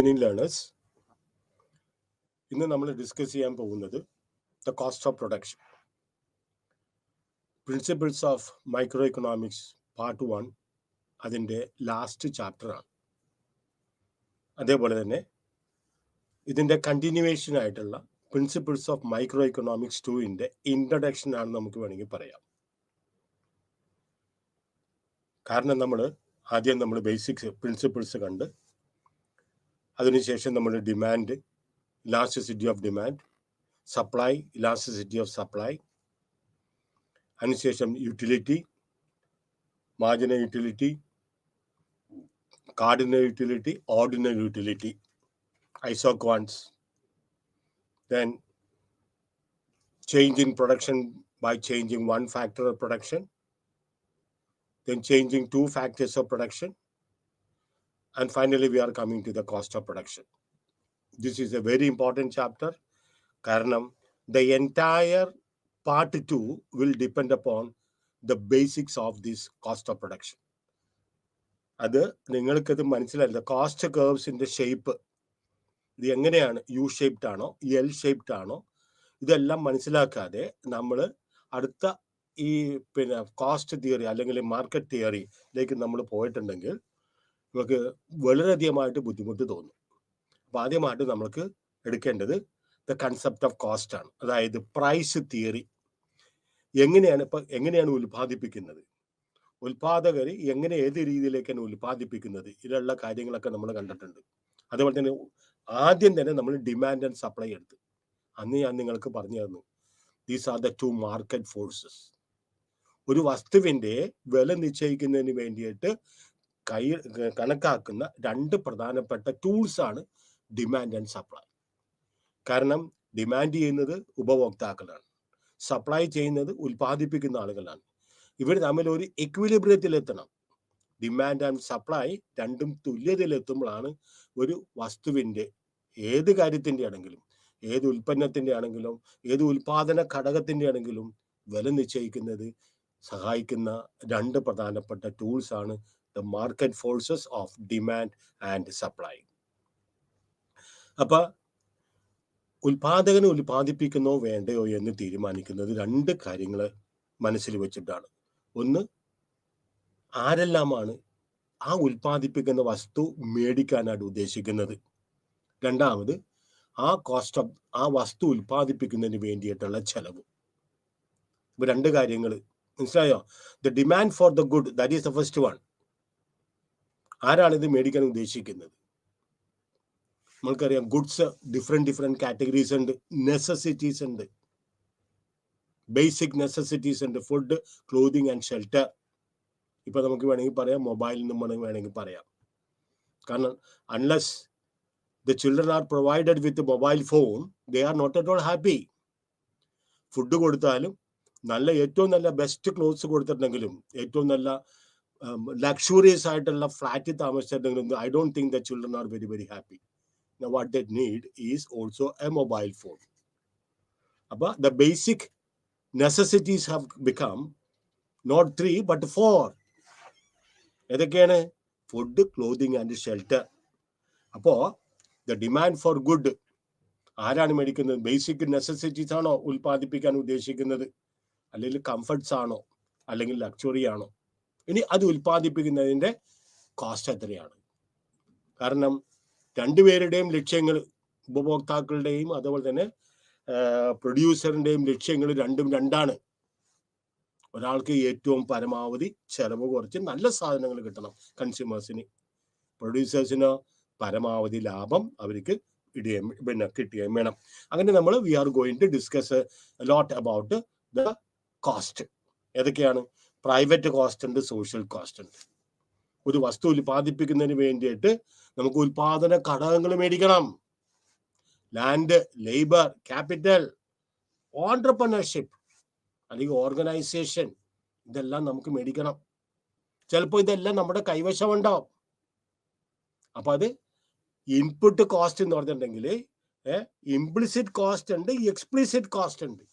Evening learners. ഇന്ന് നമ്മൾ discuss ചെയ്യാൻ പോകുന്നത് the cost of production, principles of micro economics part 1, അതിൻ്റെ ലാസ്റ്റ് ചാപ്റ്ററാണ്. അതേപോലെ തന്നെ ഇതിൻ്റെ കണ്ടിന്യൂവേഷൻ ആയിട്ടുള്ള പ്രിൻസിപ്പിൾസ് ഓഫ് മൈക്രോ എക്കണോമിക്സ് 2ൻ്റെ ഇൻട്രഡക്ഷൻ ആണ് നമുക്ക് വേണമെങ്കിൽ പറയാം. കാരണം ആദ്യം നമ്മൾ ബേസിക്സ് പ്രിൻസിപ്പിൾസ് കണ്ട്, അതിനുശേഷം നമ്മൾ demand, elasticity of demand, supply, elasticity of supply, അതിനുശേഷം utility, marginal utility, cardinal utility, ordinal utility, isoquants, then change in production by changing one factor of production, then changing two factors of production, and finally we are coming to the cost of production. This is a very important chapter. Karanam, the entire part 2 will depend upon the basics of this cost of production. അത് നിങ്ങൾക്കത് മനസ്സിലായില്ല. Cost കർവ്സിന്റെ shape ഇത് എങ്ങനെയാണ്, U shaped ആണോ L shaped ആണോ, ഇതെല്ലാം മനസ്സിലാക്കാതെ നമ്മൾ അടുത്ത ഈ കോസ്റ്റ് തിയറി അല്ലെങ്കിൽ മാർക്കറ്റ് തിയറിയിലേക്ക് നമ്മൾ പോയിട്ടുണ്ടെങ്കിൽ നമുക്ക് വളരെയധികമായിട്ട് ബുദ്ധിമുട്ട് തോന്നും. അപ്പോൾ ആദ്യമായിട്ട് നമ്മൾക്ക് എടുക്കേണ്ടത് ദ കൺസെപ്റ്റ് ഓഫ് കോസ്റ്റ് ആണ്. അതായത് പ്രൈസ് തിയറി. എങ്ങനെയാണ് ഉൽപ്പാദിപ്പിക്കുന്നത്, ഉൽപാദകർ എങ്ങനെ ഏത് രീതിയിലേക്കാണ് ഉൽപ്പാദിപ്പിക്കുന്നത്, ഇതിലുള്ള കാര്യങ്ങളൊക്കെ നമ്മൾ കണ്ടിട്ടുണ്ട്. അതുപോലെ തന്നെ ആദ്യം തന്നെ നമ്മൾ ഡിമാൻഡ് ആൻഡ് സപ്ലൈ എടുത്ത് അന്ന് ഞാൻ നിങ്ങൾക്ക് പറഞ്ഞു തന്നു. These are the two market forces. ഒരു വസ്തുവിന്റെ വില നിശ്ചയിക്കുന്നതിന് വേണ്ടിയിട്ട് കണക്കാക്കുന്ന രണ്ട് പ്രധാനപ്പെട്ട ടൂൾസ് ആണ് ഡിമാൻഡ് ആൻഡ് സപ്ലൈ. കാരണം ഡിമാൻഡ് ചെയ്യുന്നത് ഉപഭോക്താക്കളാണ്, സപ്ലൈ ചെയ്യുന്നത് ഉൽപ്പാദിപ്പിക്കുന്ന ആളുകളാണ്. ഇവർ തമ്മിൽ ഒരു എക്വിലിബ്രിയത്തിലെത്തണം. ഡിമാൻഡ് ആൻഡ് സപ്ലൈ രണ്ടും തുല്യതയിലെത്തുമ്പോഴാണ് ഒരു വസ്തുവിന്റെ ഏത് കാര്യത്തിന്റെ ആണെങ്കിലും, ഏത് ഉൽപ്പന്നത്തിന്റെ ആണെങ്കിലും, ഏത് ഉൽപാദന ഘടകത്തിന്റെ ആണെങ്കിലും വില നിശ്ചയിക്കുന്നത് സഹായിക്കുന്ന രണ്ട് പ്രധാനപ്പെട്ട ടൂൾസ് ആണ് the market forces of demand and supply. അപ്പൊ ഉൽപാദകന് ഉൽപാദിപ്പിക്കുന്നോ വേണ്ടയോ എന്ന് തീരുമാനിക്കുന്നത് രണ്ട് കാര്യങ്ങൾ മനസ്സിൽ വെച്ചിട്ടാണ്. ഒന്ന്, ആരെല്ലാമാണ് ആ ഉൽപ്പാദിപ്പിക്കുന്ന വസ്തു മേടിക്കാനായിട്ട് ഉദ്ദേശിക്കുന്നത്. രണ്ടാമത്, ആ വസ്തു ഉൽപ്പാദിപ്പിക്കുന്നതിന് വേണ്ടിയിട്ടുള്ള ചെലവ്. ഇപ്പൊ രണ്ട് കാര്യങ്ങൾ മനസ്സിലായോ? The demand for the good, that is the first one. ആരാണ് ഇത് മേടിക്കാൻ ഉദ്ദേശിക്കുന്നത്? നമ്മൾക്കറിയാം, ഗുഡ്സ് ഡിഫറെന്റ് കാറ്റഗറീസ് ഉണ്ട്. നെസസിറ്റീസ് ഉണ്ട്, ബേസിക് നെസസിറ്റീസ് ഉണ്ട്, ഫുഡ്, ക്ലോത്തിങ് ആൻഡ് ഷെൽട്ടർ. ഇപ്പൊ നമുക്ക് വേണമെങ്കിൽ പറയാം, മൊബൈലിൽ നിന്ന് വേണമെങ്കിൽ പറയാം. കാരണം unless the children are provided with a mobile phone, they are not at all happy. Food കൊടുത്താലും, ഏറ്റവും നല്ല ബെസ്റ്റ് ക്ലോത്ത്സ് കൊടുത്തിട്ടുണ്ടെങ്കിലും, ഏറ്റവും നല്ല ലക്ഷറിയസ് ആയിട്ടുള്ള ഫ്ലാറ്റിൽ താമസിച്ചിട്ടുണ്ടെങ്കിലും, I don't think the children are very very happy. What they need is also a mobile phone. അപ്പൊ the basic necessities have become not 3 but 4. ഏതൊക്കെയാണ്? Food, clothing and shelter. അപ്പോ the demand for good ആരാണ് മേടിക്കുന്നത്? Basic necessities ആണോ ഉൽപ്പാദിപ്പിക്കാൻ ഉദ്ദേശിക്കുന്നത്, അല്ലെങ്കിൽ comforts ആണോ, അല്ലെങ്കിൽ ലക്ഷറി ആണോ? ഇനി അത് ഉൽപ്പാദിപ്പിക്കുന്നതിന്റെ കോസ്റ്റ് എത്രയാണ്? കാരണം രണ്ടുപേരുടെയും ലക്ഷ്യങ്ങൾ, ഉപഭോക്താക്കളുടെയും അതുപോലെ തന്നെ പ്രൊഡ്യൂസറിന്റെയും ലക്ഷ്യങ്ങൾ രണ്ടും രണ്ടാണ്. ഒരാൾക്ക് ഏറ്റവും പരമാവധി ചെലവ് കുറച്ച് നല്ല സാധനങ്ങൾ കിട്ടണം കൺസ്യൂമേഴ്സിന്. പ്രൊഡ്യൂസേഴ്സിനോ പരമാവധി ലാഭം അവർക്ക് കിട്ടുകയും വേണം. അങ്ങനെ നമ്മൾ we are going to discuss lot about the cost. ഏതൊക്കെയാണ്? പ്രൈവറ്റ് കോസ്റ്റ് ഉണ്ട്, സോഷ്യൽ കോസ്റ്റ് ഉണ്ട്. ഒരു വസ്തു ഉൽപ്പാദിപ്പിക്കുന്നതിന് വേണ്ടിയിട്ട് നമുക്ക് ഉൽപാദന ഘടകങ്ങൾ മേടിക്കണം. ലാൻഡ്, ലേബർ, ക്യാപിറ്റൽ, ഓൺട്രപ്രണർഷിപ്പ് അല്ലെങ്കിൽ ഓർഗനൈസേഷൻ, ഇതെല്ലാം നമുക്ക് മേടിക്കണം. ചിലപ്പോൾ ഇതെല്ലാം നമ്മുടെ കൈവശം ഉണ്ടാവും. അപ്പൊ അത് ഇൻപുട്ട് കോസ്റ്റ് എന്ന് പറഞ്ഞിട്ടുണ്ടെങ്കിൽ ഇംപ്ലിസിറ്റ് കോസ്റ്റ് ഉണ്ട്, എക്സ്പ്ലിസിറ്റ് കോസ്റ്റ് ഉണ്ട്.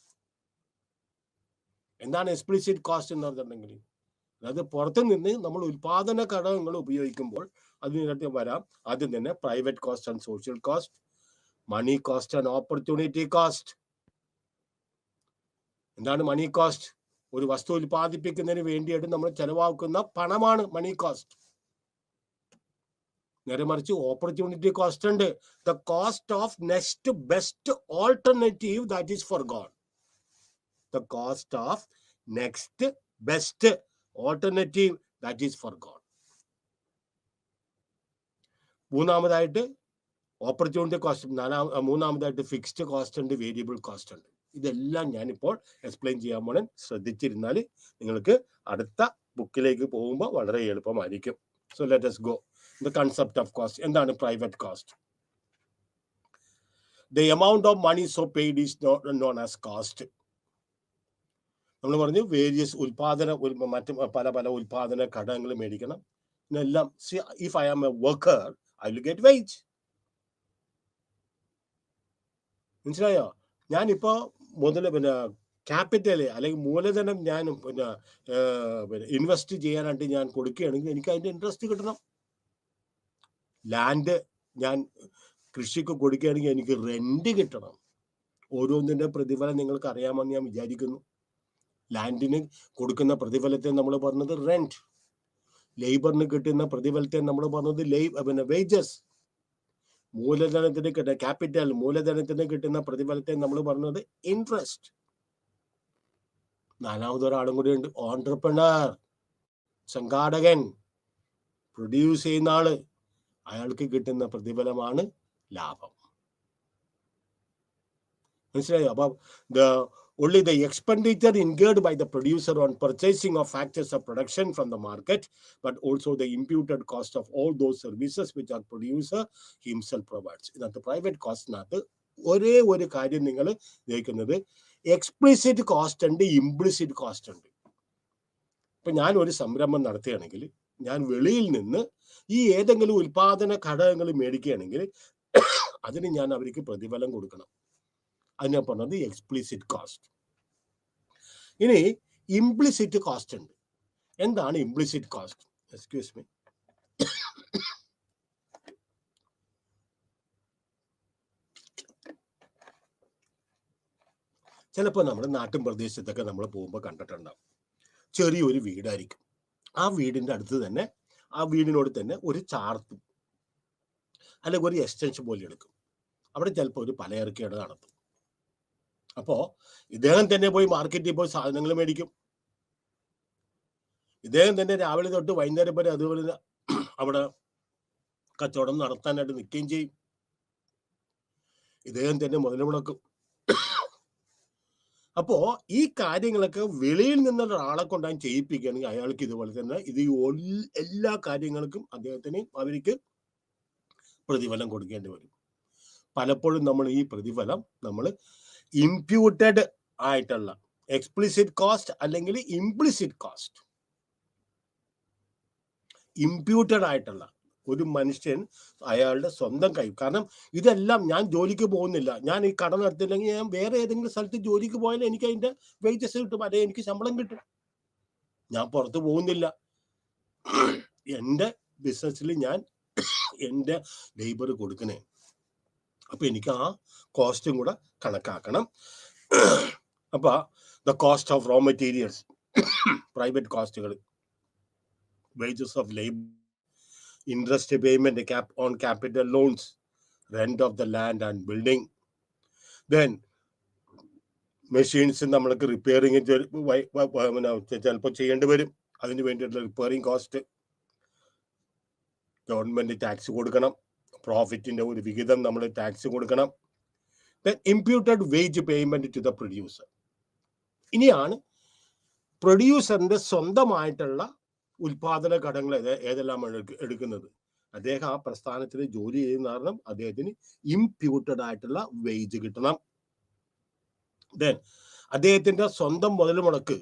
എന്താണ് എക്സ്പ്ലിസിറ്റ് കോസ്റ്റ് എന്ന് പറഞ്ഞിട്ടുണ്ടെങ്കിൽ? അതായത് പുറത്തു നിന്ന് നമ്മൾ ഉൽപാദന ഘടകങ്ങൾ ഉപയോഗിക്കുമ്പോൾ അതിനകത്ത് വരാം. ആദ്യം തന്നെ private cost and social cost, money cost and opportunity cost. എന്താണ് മണി കോസ്റ്റ്? ഒരു വസ്തു ഉൽപ്പാദിപ്പിക്കുന്നതിന് വേണ്ടിയിട്ട് നമ്മൾ ചെലവാക്കുന്ന പണമാണ് മണി കോസ്റ്റ്. നേരെ മറിച്ച് ഓപ്പർച്യൂണിറ്റി കോസ്റ്റ് ഉണ്ട്. The cost of next best alternative that is forgone. The cost of next best alternative that is forgone. മൂന്നാമതായിട്ട് ഓപ്പർച്യൂണിറ്റി കോസ്റ്റ്, മൂന്നാമതായിട്ട് ഫിക്സ്ഡ് കോസ്റ്റ് ഉണ്ട്, വേരിയബിൾ കോസ്റ്റ് ഉണ്ട്. ഇതെല്ലാം ഞാനിപ്പോൾ എക്സ്പ്ലെയിൻ ചെയ്യാൻ പോണേ. ശ്രദ്ധിച്ചിരുന്നാൽ നിങ്ങൾക്ക് അടുത്ത ബുക്കിലേക്ക് പോകുമ്പോൾ വളരെ എളുപ്പമായിരിക്കും. So let us go. The concept of cost. എന്താണ് private cost? The amount of money so paid is known as cost. നമ്മൾ പറഞ്ഞു വേരിയസ് മറ്റു പല ഉൽപാദന ഘടകങ്ങൾ മേടിക്കണം. എല്ലാം if I am a worker, I will get wage. മനസ്സിലായോ? ഞാനിപ്പോ ക്യാപിറ്റൽ അല്ലെങ്കിൽ മൂലധനം ഞാൻ ഇൻവെസ്റ്റ് ചെയ്യാനായിട്ട് ഞാൻ കൊടുക്കുകയാണെങ്കിൽ എനിക്ക് അതിന്റെ ഇൻട്രസ്റ്റ് കിട്ടണം. ലാൻഡ് ഞാൻ കൃഷിക്ക് കൊടുക്കുകയാണെങ്കിൽ എനിക്ക് റെന്റ് കിട്ടണം. ഓരോന്നിന്റെ പ്രതിഫലം നിങ്ങൾക്ക് അറിയാമെന്ന് ഞാൻ വിചാരിക്കുന്നു. ലാൻഡിന് കൊടുക്കുന്ന പ്രതിഫലത്തെ നമ്മൾ പറഞ്ഞത് റെന്റ്, ലേബറിന് കിട്ടുന്ന പ്രതിഫലത്തെ നമ്മൾ പറഞ്ഞത് വേജസ്, മൂലധനത്തിന് ക്യാപിറ്റൽ മൂലധനത്തിന് കിട്ടുന്ന പ്രതിഫലത്തെ നമ്മൾ പറഞ്ഞത് ഇൻട്രസ്റ്റ്. നാലാമതൊരാളും കൂടി ഉണ്ട്, ഓൺട്രപ്രണർ, സംഘാടകൻ, പ്രൊഡ്യൂസ് ചെയ്യുന്ന ആള്. അയാൾക്ക് കിട്ടുന്ന പ്രതിഫലമാണ് ലാഭം. മനസ്സിലായോ? അപ്പൊ only the expenditure incurred by the producer on purchasing of factors of production from the market, but also the imputed cost of all those services which our producer himself provides. ഇതിനകത്ത് private കോസ്റ്റിനകത്ത് ഒരേ ഒരു കാര്യം നിങ്ങൾ ഉപയോഗിക്കുന്നത് explicit cost ഉണ്ട്, implicit cost ഉണ്ട്. ഇപ്പൊ ഞാൻ ഒരു സംരംഭം നടത്തുകയാണെങ്കിൽ ഞാൻ വെളിയിൽ നിന്ന് ഈ ഏതെങ്കിലും ഉൽപാദന ഘടകങ്ങൾ മേടിക്കുകയാണെങ്കിൽ അതിന് ഞാൻ അവർക്ക് പ്രതിഫലം കൊടുക്കണം. അതിനെ പറഞ്ഞത് എക്സ്പ്ലിസിറ്റ് കോസ്റ്റ്. ഇനി ഇംപ്ലിസിറ്റ് കോസ്റ്റ് ഉണ്ട്. എന്താണ് ഇംപ്ലിസിറ്റ് കോസ്റ്റ്? Excuse me. ചിലപ്പോൾ നമ്മുടെ നാട്ടിൻ പ്രദേശത്തൊക്കെ നമ്മൾ പോകുമ്പോൾ കണ്ടിട്ടുണ്ടാവും, ചെറിയൊരു വീടായിരിക്കും. ആ വീടിന്റെ അടുത്ത് തന്നെ, ആ വീടിനോട് തന്നെ ഒരു ചാർത്തും അല്ലെങ്കിൽ ഒരു എക്സ്റ്റൻഷൻ പോലെ എടുക്കും. അവിടെ ചിലപ്പോൾ ഒരു പലചരക്കട നടത്തും. അപ്പോ ഇദ്ദേഹം തന്നെ പോയി മാർക്കറ്റിൽ പോയി സാധനങ്ങൾ മേടിക്കും. ഇദ്ദേഹം തന്നെ രാവിലെ തൊട്ട് വൈകുന്നേരം വരെ അതുപോലെ അവിടെ കച്ചവടം നടത്താനായിട്ട് നിൽക്കുകയും ചെയ്യും. ഇദ്ദേഹം തന്നെ മുതൽ മുടക്കും. അപ്പോ ഈ കാര്യങ്ങളൊക്കെ വെളിയിൽ നിന്നുള്ള ഒരാളെ കൊണ്ടാണ് ചെയ്യിപ്പിക്കുകയാണെങ്കിൽ അയാൾക്ക് ഇതുപോലെ തന്നെ എല്ലാ കാര്യങ്ങൾക്കും അദ്ദേഹത്തിന് അവർക്ക് പ്രതിഫലം കൊടുക്കേണ്ടി വരും. പലപ്പോഴും നമ്മൾ ഈ പ്രതിഫലം നമ്മൾ ഇംപ്യൂട്ടഡ് ആയിട്ടുള്ള എക്സ്പ്ലിസിറ്റ് കോസ്റ്റ് അല്ലെങ്കിൽ ഇംപ്ലിസിറ്റ് കോസ്റ്റ്, ഇംപ്യൂട്ടഡ് ആയിട്ടുള്ള ഒരു മനുഷ്യൻ അയാളുടെ സ്വന്തം കൈ, കാരണം ഇതെല്ലാം ഞാൻ ജോലിക്ക് പോകുന്നില്ല, ഞാൻ ഈ കട നടത്തില്ലെങ്കിൽ ഞാൻ വേറെ ഏതെങ്കിലും സ്ഥലത്ത് ജോലിക്ക് പോയാൽ എനിക്ക് അതിന്റെ വേജസ് കിട്ടും, അല്ലെങ്കിൽ എനിക്ക് ശമ്പളം കിട്ടും. ഞാൻ പുറത്ത് പോകുന്നില്ല, എൻ്റെ ബിസിനസ്സിൽ ഞാൻ എൻ്റെ ലേബർ കൊടുക്കണേ. അപ്പൊ എനിക്ക് ആ കോസ്റ്റും കൂടെ കണക്കാക്കണം. അപ്പൊ the cost of raw materials, private കോസ്റ്റുകൾ, wages of labour, interest payment on capital loans, rent of the land and building, then machines നമ്മൾക്ക് റിപ്പയറിങ് ചിലപ്പോൾ ചെയ്യേണ്ടി വരും. അതിന് വേണ്ടിയിട്ടുള്ള റിപ്പയറിങ് കോസ്റ്റ്, ഗവൺമെന്റ് ടാക്സ് കൊടുക്കണം, പ്രോഫിറ്റിന്റെ ഒരു വിഹിതം നമ്മൾ ടാക്സ് കൊടുക്കണം. then imputed wage payment to the producer. ഇനിയാണ് പ്രൊഡ്യൂസറിന്റെ സ്വന്തമായിട്ടുള്ള ഉൽപാദന ഘടകങ്ങൾ ഏതെല്ലാം എടുക്കുന്നത്. അദ്ദേഹം ആ പ്രസ്ഥാനത്തിൽ ജോലി ചെയ്യുന്ന കാരണം അദ്ദേഹത്തിന് ഇംപ്യൂട്ടഡ് ആയിട്ടുള്ള വേജ് കിട്ടണം. ദെൻ അദ്ദേഹത്തിന്റെ സ്വന്തം മുതൽ മുടക്ക്,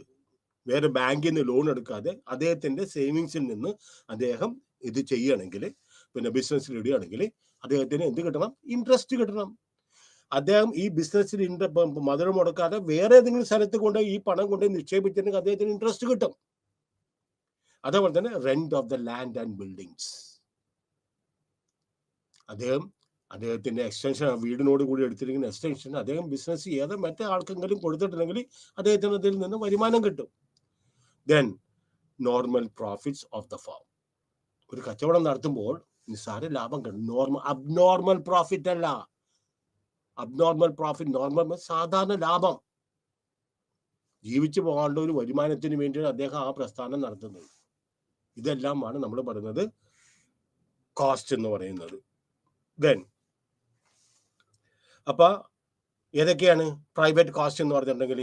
വേറെ ബാങ്കിൽ നിന്ന് ലോൺ എടുക്കാതെ അദ്ദേഹത്തിന്റെ സേവിങ്സിൽ നിന്ന് അദ്ദേഹം ഇത് ചെയ്യുകയാണെങ്കിൽ, പിന്നെ ബിസിനസ്സിൽ ഇടുകയാണെങ്കിൽ അദ്ദേഹത്തിന് എന്ത് കിട്ടണം? ഇൻട്രസ്റ്റ് കിട്ടണം. അദ്ദേഹം ഈ ബിസിനസ്സിൽ മുതൽ മുടക്കാതെ വേറെ ഏതെങ്കിലും സ്ഥലത്ത് കൊണ്ട് ഈ പണം കൊണ്ട് നിക്ഷേപിച്ചിട്ടുണ്ടെങ്കിൽ അദ്ദേഹത്തിന് ഇൻട്രസ്റ്റ് കിട്ടും. അതേപോലെ തന്നെ rent of the land and buildings, അദ്ദേഹത്തിന്റെ എക്സ്റ്റൻഷൻ, വീടിനോട് കൂടി എടുത്തിരിക്കുന്ന എക്സ്റ്റൻഷൻ അദ്ദേഹം ബിസിനസ് ചെയ്യാതെ മറ്റേ ആൾക്കെങ്കിലും കൊടുത്തിട്ടുണ്ടെങ്കിൽ അദ്ദേഹത്തിന് അതിൽ നിന്ന് വരുമാനം കിട്ടും. Then normal profits of the firm. ഒരു കച്ചവടം നടത്തുമ്പോൾ നിസ്സാര ലാഭം കിട്ടും. അബ്നോർമൽ പ്രോഫിറ്റ് അല്ല. അബ്നോർമൽ പ്രോഫിറ്റ്, നോർമൽ സാധാരണ ലാഭം. ജീവിച്ചു പോകാനുള്ള ഒരു വരുമാനത്തിന് വേണ്ടിയാണ് അദ്ദേഹം ആ പ്രസ്ഥാനം നടത്തുന്നത്. ഇതെല്ലാമാണ് നമ്മൾ പറയുന്നത് കോസ്റ്റ് എന്ന് പറയുന്നത്. ദെൻ അപ്പൊ ഏതൊക്കെയാണ് പ്രൈവറ്റ് കോസ്റ്റ് എന്ന് പറഞ്ഞിട്ടുണ്ടെങ്കിൽ?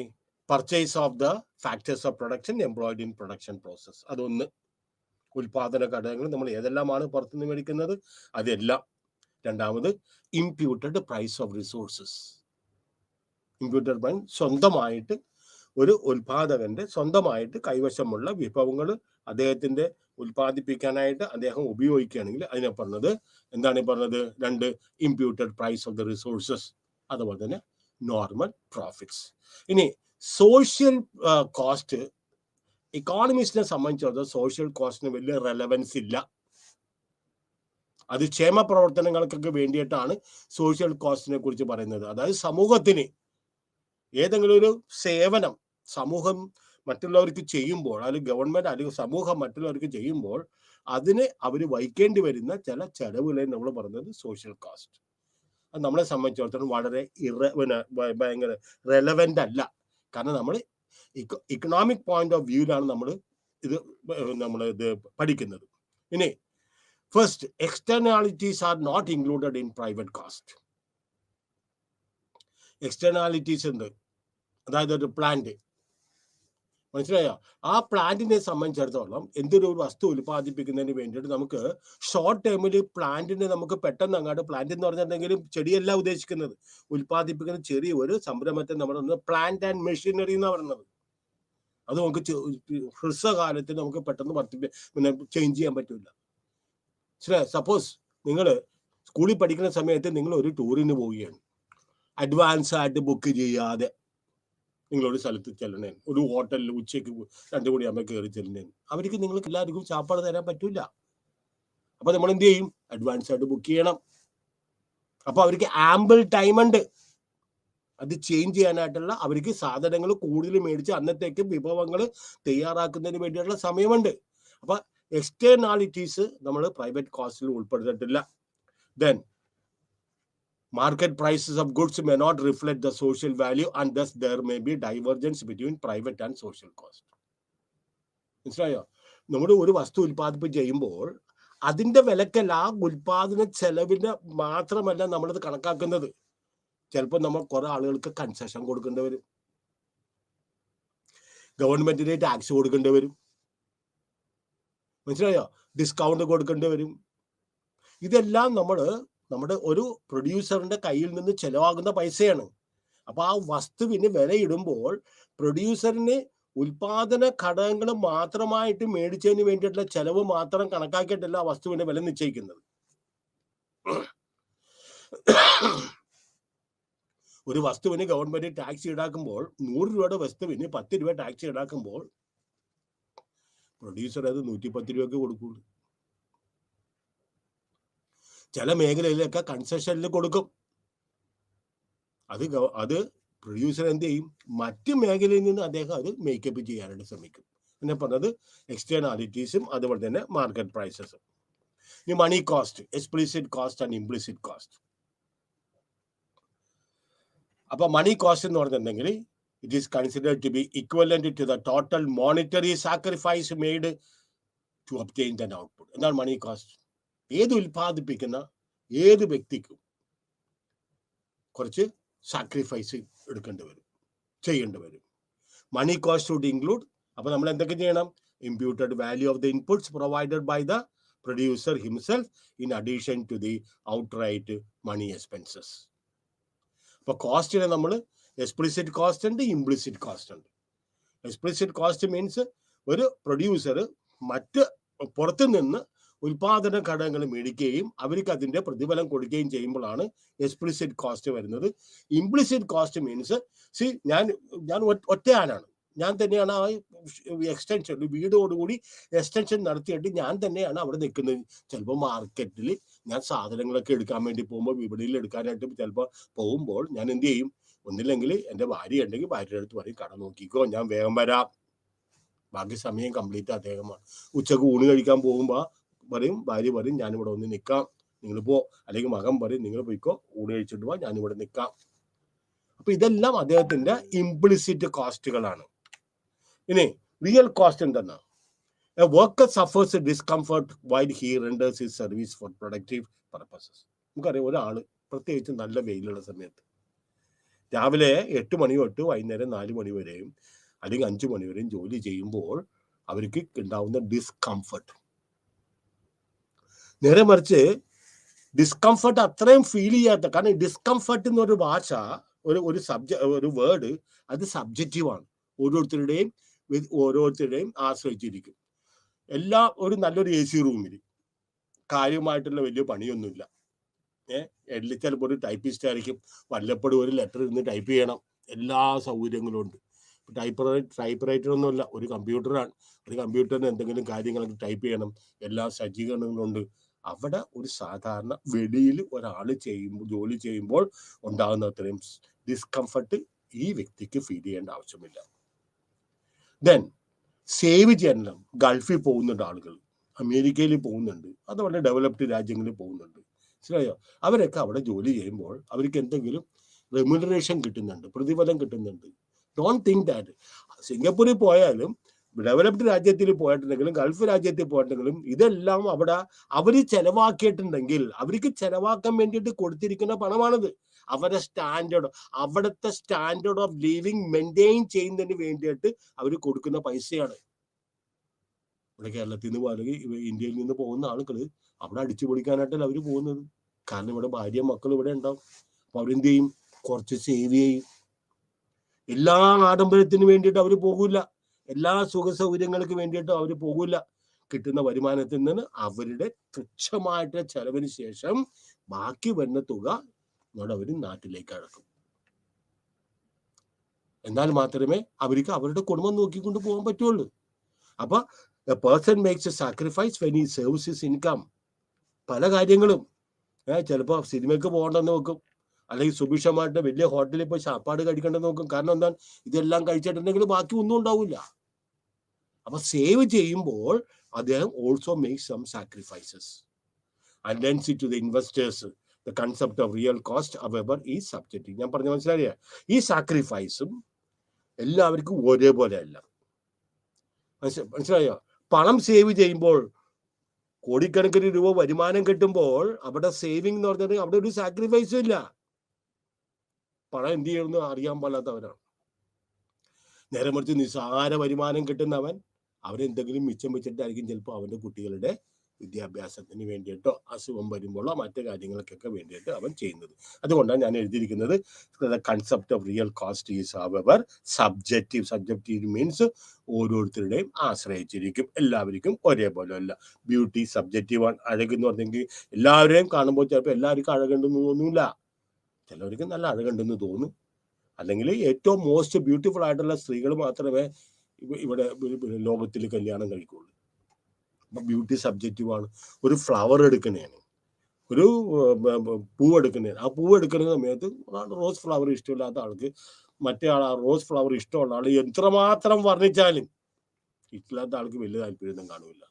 Purchase of the factors of production employed in production process. അതൊന്ന്. ഉൽപാദന ഘടകങ്ങൾ നമ്മൾ ഏതെല്ലാമാണ് പുറത്തുനിന്ന് മേടിക്കുന്നത് അതെല്ലാം. രണ്ടാമത് imputed price of resources. Imputed price സ്വന്തമായിട്ട് ഒരു ഉൽപാദകന്റെ സ്വന്തമായിട്ട് കൈവശമുള്ള വിഭവങ്ങൾ അദ്ദേഹത്തിന്റെ ഉൽപ്പാദിപ്പിക്കാനായിട്ട് അദ്ദേഹം ഉപയോഗിക്കുകയാണെങ്കിൽ അതിനെ പറഞ്ഞത് എന്താണ് പറഞ്ഞത്? രണ്ട്, imputed price of the resources. അതുപോലെ തന്നെ നോർമൽ പ്രോഫിറ്റ്സ്. ഇനി സോഷ്യൽ കോസ്റ്റ്, ഇക്കോണമിസ്റ്റിനെ സംബന്ധിച്ചിടത്തോളം സോഷ്യൽ കോസ്റ്റിന് വലിയ റെലവൻസ് ഇല്ല. അത് ക്ഷേമ പ്രവർത്തനങ്ങൾക്കൊക്കെ വേണ്ടിയിട്ടാണ് സോഷ്യൽ കോസ്റ്റിനെ കുറിച്ച് പറയുന്നത്. അതായത് സമൂഹത്തിന് ഏതെങ്കിലും ഒരു സേവനം സമൂഹം മറ്റുള്ളവർക്ക് ചെയ്യുമ്പോൾ, അല്ലെങ്കിൽ ഗവൺമെന്റ് അല്ലെങ്കിൽ സമൂഹം മറ്റുള്ളവർക്ക് ചെയ്യുമ്പോൾ അതിന് അവർ വഹിക്കേണ്ടി വരുന്ന ചില ചെലവുകളെ നമ്മൾ പറയുന്നത് സോഷ്യൽ കോസ്റ്റ്. അത് നമ്മളെ സംബന്ധിച്ചിടത്തോളം വളരെ ഭയങ്കര റെലവെന്റ് അല്ല. കാരണം നമ്മൾ ഇക്കണോമിക് പോയിന്റ് ഓഫ് വ്യൂവിലാണ് നമ്മൾ ഇത് പഠിക്കുന്നത്. ഇനി first, externalities are not included in private cost. Externalities ഉണ്ട്. അതായത് ഒരു പ്ലാന്റ്, മനസ്സിലായോ? ആ പ്ലാന്റിനെ സംബന്ധിച്ചിടത്തോളം എന്തൊരു വസ്തു ഉൽപ്പാദിപ്പിക്കുന്നതിന് വേണ്ടിയിട്ട് നമുക്ക് ഷോർട്ട് ടേമിൽ പ്ലാന്റിനെ നമുക്ക് പെട്ടെന്ന് അങ്ങോട്ട്, പ്ലാന്റ് എന്ന് പറഞ്ഞിട്ടുണ്ടെങ്കിലും ചെടിയല്ല ഉദ്ദേശിക്കുന്നത്, ഉൽപ്പാദിപ്പിക്കുന്ന ചെറിയ ഒരു സംരംഭത്തെ നമ്മൾ പ്ലാന്റ് ആൻഡ് മെഷീനറി എന്ന് പറയുന്നത്. അത് നമുക്ക് ഹ്രസ്വകാലത്ത് നമുക്ക് പെട്ടെന്ന് ചേഞ്ച് ചെയ്യാൻ പറ്റില്ല. സപ്പോസ് നിങ്ങൾ സ്കൂളിൽ പഠിക്കുന്ന സമയത്ത് നിങ്ങൾ ഒരു ടൂറിന് പോവുകയാണ്, അഡ്വാൻസ് ആയിട്ട് ബുക്ക് ചെയ്യാതെ നിങ്ങളൊരു സ്ഥലത്ത് ചെല്ലണേ, ഒരു ഹോട്ടലിൽ ഉച്ചയ്ക്ക് 2 മണിയാകുമ്പോൾ കയറി ചെല്ലണേ, അവർക്ക് നിങ്ങൾക്ക് എല്ലാവർക്കും ചാപ്പാട് തരാൻ പറ്റില്ല. അപ്പൊ നമ്മൾ എന്ത് ചെയ്യും? അഡ്വാൻസ് ആയിട്ട് ബുക്ക് ചെയ്യണം. അപ്പൊ അവർക്ക് ആമ്പിൾ ടൈം ഉണ്ട് അത് ചേഞ്ച് ചെയ്യാനായിട്ടുള്ള. അവർക്ക് സാധനങ്ങൾ കൂടുതൽ മേടിച്ച് അന്നത്തേക്ക് വിഭവങ്ങൾ തയ്യാറാക്കുന്നതിന് വേണ്ടിയിട്ടുള്ള സമയമുണ്ട്. അപ്പൊ എക്സ്റ്റേണാലിറ്റീസ് നമ്മൾ പ്രൈവറ്റ് കോസ്റ്റിൽ ഉൾപ്പെടുത്തിയിട്ടില്ല. Then market prices of goods may not reflect the social value and thus there may be divergence between private and social cost. മനസ്സിലായോ? നമ്മുടെ ഒരു വസ്തു ഉൽപ്പാദിപ്പിച്ച് ചെയ്യുമ്പോൾ അതിന്റെ വിലക്കല്ല, ആ ഉൽപാദന ചെലവിന് മാത്രമല്ല നമ്മളത് കണക്കാക്കുന്നത്. ചിലപ്പോൾ നമ്മൾ കുറെ ആളുകൾക്ക് കൺസെഷൻ കൊടുക്കേണ്ടി വരും, ഗവൺമെന്റിന് ടാക്സ് കൊടുക്കേണ്ടി വരും, മനസ്സിലായോ? ഡിസ്കൗണ്ട് കൊടുക്കേണ്ടി വരും. ഇതെല്ലാം നമ്മുടെ ഒരു പ്രൊഡ്യൂസറിന്റെ കയ്യിൽ നിന്ന് ചെലവാകുന്ന പൈസയാണ്. അപ്പൊ ആ വസ്തുവിന് വിലയിടുമ്പോൾ പ്രൊഡ്യൂസറിന് ഉൽപാദന ഘടകങ്ങൾ മാത്രമായിട്ട് മേടിച്ചതിന് വേണ്ടിയിട്ടുള്ള ചെലവ് മാത്രം കണക്കാക്കിയിട്ടല്ല ആ വസ്തുവിന്റെ വില നിശ്ചയിക്കുന്നത്. ഒരു വസ്തുവിന് ഗവൺമെന്റ് ടാക്സ് ഈടാക്കുമ്പോൾ 100 രൂപയുടെ വസ്തുവിന് 10 രൂപ ടാക്സ് ഈടാക്കുമ്പോൾ പ്രൊഡ്യൂസർ അത് 110 രൂപയ്ക്ക് കൊടുക്കുള്ളൂ. ചില മേഖലയിലൊക്കെ കൺസെഷനിൽ കൊടുക്കും. അത് പ്രൊഡ്യൂസർ എന്ത് ചെയ്യും? മറ്റു മേഖലയിൽ നിന്ന് അദ്ദേഹം അത് മേക്കപ്പ് ചെയ്യാനായിട്ട് ശ്രമിക്കും. പിന്നെ പറഞ്ഞത് എക്സ്റ്റേണാലിറ്റീസും അതുപോലെ തന്നെ മാർക്കറ്റ് പ്രൈസസും. ഈ money cost, explicit cost and implicit cost. അപ്പൊ മണി കോസ്റ്റ് എന്ന് പറഞ്ഞിട്ടുണ്ടെങ്കിൽ it is considered to be equivalent to the total monetary sacrifice made to obtain that output. എന്താണ് മണി കോസ്റ്റ്? ഏത് ഉൽപ്പാദിപ്പിക്കുന്ന ഏത് വ്യക്തിക്കും കുറച്ച് സാക്രിഫൈസ് ചെയ്യേണ്ടി വരും. മണി കോസ്റ്റ് വുഡ് ഇൻക്ലൂഡ്, അപ്പൊ നമ്മൾ എന്തൊക്കെ ചെയ്യണം? Imputed value of the inputs provided by the producer himself in addition to the outright money expenses. അപ്പൊ കോസ്റ്റിനെ നമ്മൾ എക്സ്പ്ലിസിറ്റ് കോസ്റ്റ് ഉണ്ട്, ഇംപ്ലിസിറ്റ് കോസ്റ്റ് ഉണ്ട്. എക്സ്പ്ലിസിറ്റ് കോസ്റ്റ് മീൻസ് ഒരു പ്രൊഡ്യൂസർ മറ്റ് പുറത്തു നിന്ന് ഉൽപാദന ഘടകങ്ങൾ മേടിക്കുകയും അവർക്ക് അതിന്റെ പ്രതിഫലം കൊടുക്കുകയും ചെയ്യുമ്പോഴാണ് എക്സ്പ്ലിസിറ്റ് കോസ്റ്റ് വരുന്നത്. ഇംപ്ലിസിറ്റ് കോസ്റ്റ് മീൻസ് ഞാൻ ഒറ്റയാനാണ്, ഞാൻ തന്നെയാണ് ആ എക്സ്റ്റൻഷൻ, വീടോടുകൂടി എക്സ്റ്റൻഷൻ നടത്തിയിട്ട് ഞാൻ തന്നെയാണ് അവിടെ നിൽക്കുന്നത്. ചിലപ്പോൾ മാർക്കറ്റിൽ ഞാൻ സാധനങ്ങളൊക്കെ എടുക്കാൻ വേണ്ടി പോകുമ്പോൾ, വിപണിയിൽ എടുക്കാനായിട്ട് ചിലപ്പോൾ പോകുമ്പോൾ ഞാൻ എന്ത് ചെയ്യും, ഒന്നില്ലെങ്കിൽ എൻ്റെ ഭാര്യ ഉണ്ടെങ്കിൽ ഭാര്യയുടെ അടുത്ത് പറയും കട നോക്കിക്കോ, ഞാൻ വേഗം വരാം. ബാക്കി സമയം കംപ്ലീറ്റ് അദ്ദേഹമാണ്. ഉച്ചക്ക് ഊണ് കഴിക്കാൻ പോകുമ്പോൾ ഭാര്യ പറയും ഞാനിവിടെ ഒന്ന് നിൽക്കാം, നിങ്ങൾ പോ. അല്ലെങ്കിൽ മകൻ പറയും നിങ്ങൾ പോയിക്കോ, ഊണ് കഴിച്ചിട്ട് പോവാ, ഞാനിവിടെ നിൽക്കാം. അപ്പൊ ഇതെല്ലാം അദ്ദേഹത്തിന്റെ ഇംപ്ലിസിറ്റ് കോസ്റ്റുകളാണ്. ഇനി റിയൽ കോസ്റ്റ് എന്തെന്നാ? A worker suffers a discomfort while he renders his service for productive purposes. നമുക്കറിയാം, ഒരാള് പ്രത്യേകിച്ച് നല്ല വെയിലുള്ള സമയത്ത് രാവിലെ 8 മണി തൊട്ട് വൈകുന്നേരം 4 മണി വരെയും അല്ലെങ്കിൽ 5 മണി വരെയും ജോലി ചെയ്യുമ്പോൾ അവർക്ക് ഉണ്ടാവുന്ന ഡിസ്കംഫർട്ട്, നേരെ മറിച്ച് ഡിസ്കംഫർട്ട് അത്രയും ഫീൽ ചെയ്യാത്ത, കാരണം ഡിസ്കംഫർട്ട് എന്നൊരു ഭാഷ, ഒരു വേർഡ്, അത് സബ്ജക്റ്റീവാണ്. ഓരോരുത്തരുടെയും ആശ്രയിച്ചിരിക്കും. ഒരു നല്ലൊരു AC റൂമിൽ കാര്യമായിട്ടുള്ള വലിയ പണിയൊന്നുമില്ല. ചിലപ്പോൾ ഒരു ടൈപ്പിസ്റ്റ് ആയിരിക്കും, വല്ലപ്പോഴും ഒരു ലെറ്റർ ഇരുന്ന് ടൈപ്പ് ചെയ്യണം, എല്ലാ സൗകര്യങ്ങളും ഉണ്ട്. ടൈപ്പ് റൈറ്റർ ഒന്നുമല്ല, ഒരു കമ്പ്യൂട്ടറാണ്. ഒരു കമ്പ്യൂട്ടറിന് എന്തെങ്കിലും കാര്യങ്ങളൊക്കെ ടൈപ്പ് ചെയ്യണം, എല്ലാ സജ്ജീകരണങ്ങളും ഉണ്ട്. അവിടെ ഒരു സാധാരണ വെളിയിൽ ഒരാൾ ജോലി ചെയ്യുമ്പോൾ ഉണ്ടാകുന്ന അത്രയും ഡിസ്കംഫർട്ട് ഈ വ്യക്തിക്ക് ഫീൽ ചെയ്യേണ്ട ആവശ്യമില്ല. ദെൻ സേവ് ചെയ്യാൻ ഗൾഫിൽ പോകുന്നുണ്ട് ആളുകൾ, അമേരിക്കയിൽ പോകുന്നുണ്ട്, അതുപോലെ ഡെവലപ്ഡ് രാജ്യങ്ങളിൽ പോകുന്നുണ്ട്. മനസ്സിലായോ? അവരൊക്കെ അവിടെ ജോലി ചെയ്യുമ്പോൾ അവർക്ക് എന്തെങ്കിലും റെമ്യൂണറേഷൻ കിട്ടുന്നുണ്ട്, പ്രതിഫലം കിട്ടുന്നുണ്ട്. ഡോണ്ട് തിങ്ക് ദാറ്റ് സിംഗപ്പൂരിൽ പോയാലും ഡെവലപ്ഡ് രാജ്യത്തിൽ പോയിട്ടുണ്ടെങ്കിലും ഗൾഫ് രാജ്യത്തിൽ പോയിട്ടുണ്ടെങ്കിലും ഇതെല്ലാം അവിടെ അവർ ചെലവാക്കിയിട്ടുണ്ടെങ്കിൽ അവർക്ക് ചെലവാക്കാൻ വേണ്ടിയിട്ട് കൊടുത്തിരിക്കുന്ന പണമാണിത്. അവരുടെ അവിടുത്തെ സ്റ്റാൻഡേർഡ് ഓഫ് ലിവിങ് മെയിൻറ്റെയിൻ ചെയ്യുന്നതിന് വേണ്ടിയിട്ട് അവർ കൊടുക്കുന്ന പൈസയാണ്. ഇവിടെ കേരളത്തിൽ നിന്ന് അല്ലെങ്കിൽ ഇന്ത്യയിൽ നിന്ന് പോകുന്ന ആളുകൾ അവിടെ അടിച്ചു പൊളിക്കാനായിട്ടല്ല അവർ പോകുന്നത്. കാരണം ഇവിടെ ഭാര്യ മക്കൾ ഇവിടെ ഉണ്ടാവും. അപ്പൊ അവരെന്ത് ചെയ്യും? കുറച്ച് സേവ് ചെയ്യും. എല്ലാ ആഡംബരത്തിന് വേണ്ടിയിട്ട് അവർ പോകില്ല, എല്ലാ സുഖ സൗകര്യങ്ങൾക്ക് വേണ്ടിയിട്ട് അവർ പോകില്ല. കിട്ടുന്ന വരുമാനത്തിൽ നിന്ന് അവരുടെ തുച്ഛമായിട്ടുള്ള ചെലവിന് ശേഷം ബാക്കി വരുന്ന തുക അവർ നാട്ടിലേക്ക് അടക്കും. എന്നാൽ മാത്രമേ അവർക്ക് അവരുടെ കുടുംബം നോക്കിക്കൊണ്ട് പോകാൻ പറ്റുള്ളൂ. അപ്പൊ a person makes a sacrifice when he serves his income. പല കാര്യങ്ങളും ചിലപ്പോൾ സിനിമയ്ക്ക് പോകണ്ടെന്ന് നോക്കും, അല്ലെങ്കിൽ സുഭിക്ഷമായിട്ട് വലിയ ഹോട്ടലിൽ പോയി ചാപ്പാട് കഴിക്കേണ്ടെന്ന് നോക്കും. കാരണം എന്താണ്? ഇതെല്ലാം കഴിച്ചിട്ടുണ്ടെങ്കിൽ ബാക്കി ഒന്നും ഉണ്ടാവില്ല. അപ്പൊ സേവ് ചെയ്യുമ്പോൾ അദ്ദേഹം also make some sacrifices and lends it to the investors. The concept of real cost അവർ ഈ സബ്ജക്റ്റ് ഞാൻ പറഞ്ഞ മനസ്സിലായ. ഈ സാക്രിഫൈസും എല്ലാവർക്കും ഒരേപോലെ അല്ല. മനസ്സിലായോ? പണം സേവ് ചെയ്യുമ്പോൾ കോടിക്കണക്കിന് രൂപ വരുമാനം കിട്ടുമ്പോൾ അവിടെ സേവിങ് എന്ന് പറഞ്ഞാൽ അവിടെ ഒരു സാക്രിഫൈസും ഇല്ല. പണം എന്ത് ചെയ്യുമെന്ന് അറിയാൻ പാടില്ലാത്തവരാണ്. നേരെ മറിച്ച് നിസ്സാര വരുമാനം കിട്ടുന്നവൻ അവരെന്തെങ്കിലും മിച്ചം വെച്ചിട്ടായിരിക്കും ചിലപ്പോൾ അവൻ്റെ കുട്ടികളുടെ വിദ്യാഭ്യാസത്തിന് വേണ്ടിയിട്ടോ അസുഖം വരുമ്പോഴോ മറ്റു കാര്യങ്ങൾക്കൊക്കെ വേണ്ടിയിട്ട് അവൻ ചെയ്യുന്നത്. അതുകൊണ്ടാണ് ഞാൻ എഴുതിയിരിക്കുന്നത് concept of real cost is our subjective. Subjective means ഓരോരുത്തരുടെയും ആശ്രയിച്ചിരിക്കും, എല്ലാവർക്കും ഒരേപോലെ അല്ല. ബ്യൂട്ടി സബ്ജക്റ്റീവാണ്. അഴകെന്ന് പറഞ്ഞെങ്കിൽ എല്ലാവരെയും കാണുമ്പോൾ ചിലപ്പോൾ എല്ലാവർക്കും അഴകുണ്ടെന്ന് തോന്നില്ല, ചിലവർക്ക് നല്ല അഴകുണ്ടെന്ന് തോന്നും. അല്ലെങ്കിൽ ഏറ്റവും മോസ്റ്റ് ബ്യൂട്ടിഫുൾ ആയിട്ടുള്ള സ്ത്രീകൾ മാത്രമേ ഇവിടെ ലോകത്തിൽ കല്യാണം കഴിക്കുള്ളൂ. അപ്പൊ ബ്യൂട്ടി സബ്ജക്റ്റീവാണ്. ഒരു ഫ്ലവർ എടുക്കണേന്, ഒരു പൂവ് എടുക്കണേന്, ആ പൂവ് എടുക്കുന്ന സമയത്ത് റോസ് ഫ്ലവർ ഇഷ്ടമില്ലാത്ത ആൾക്ക് മറ്റേ ആൾ ആ റോസ് ഫ്ലവർ ഇഷ്ടമുള്ള ആൾ എത്രമാത്രം വർണ്ണിച്ചാലും ഇഷ്ടമില്ലാത്ത ആൾക്ക് വലിയ താല്പര്യമൊന്നും കാണില്ല.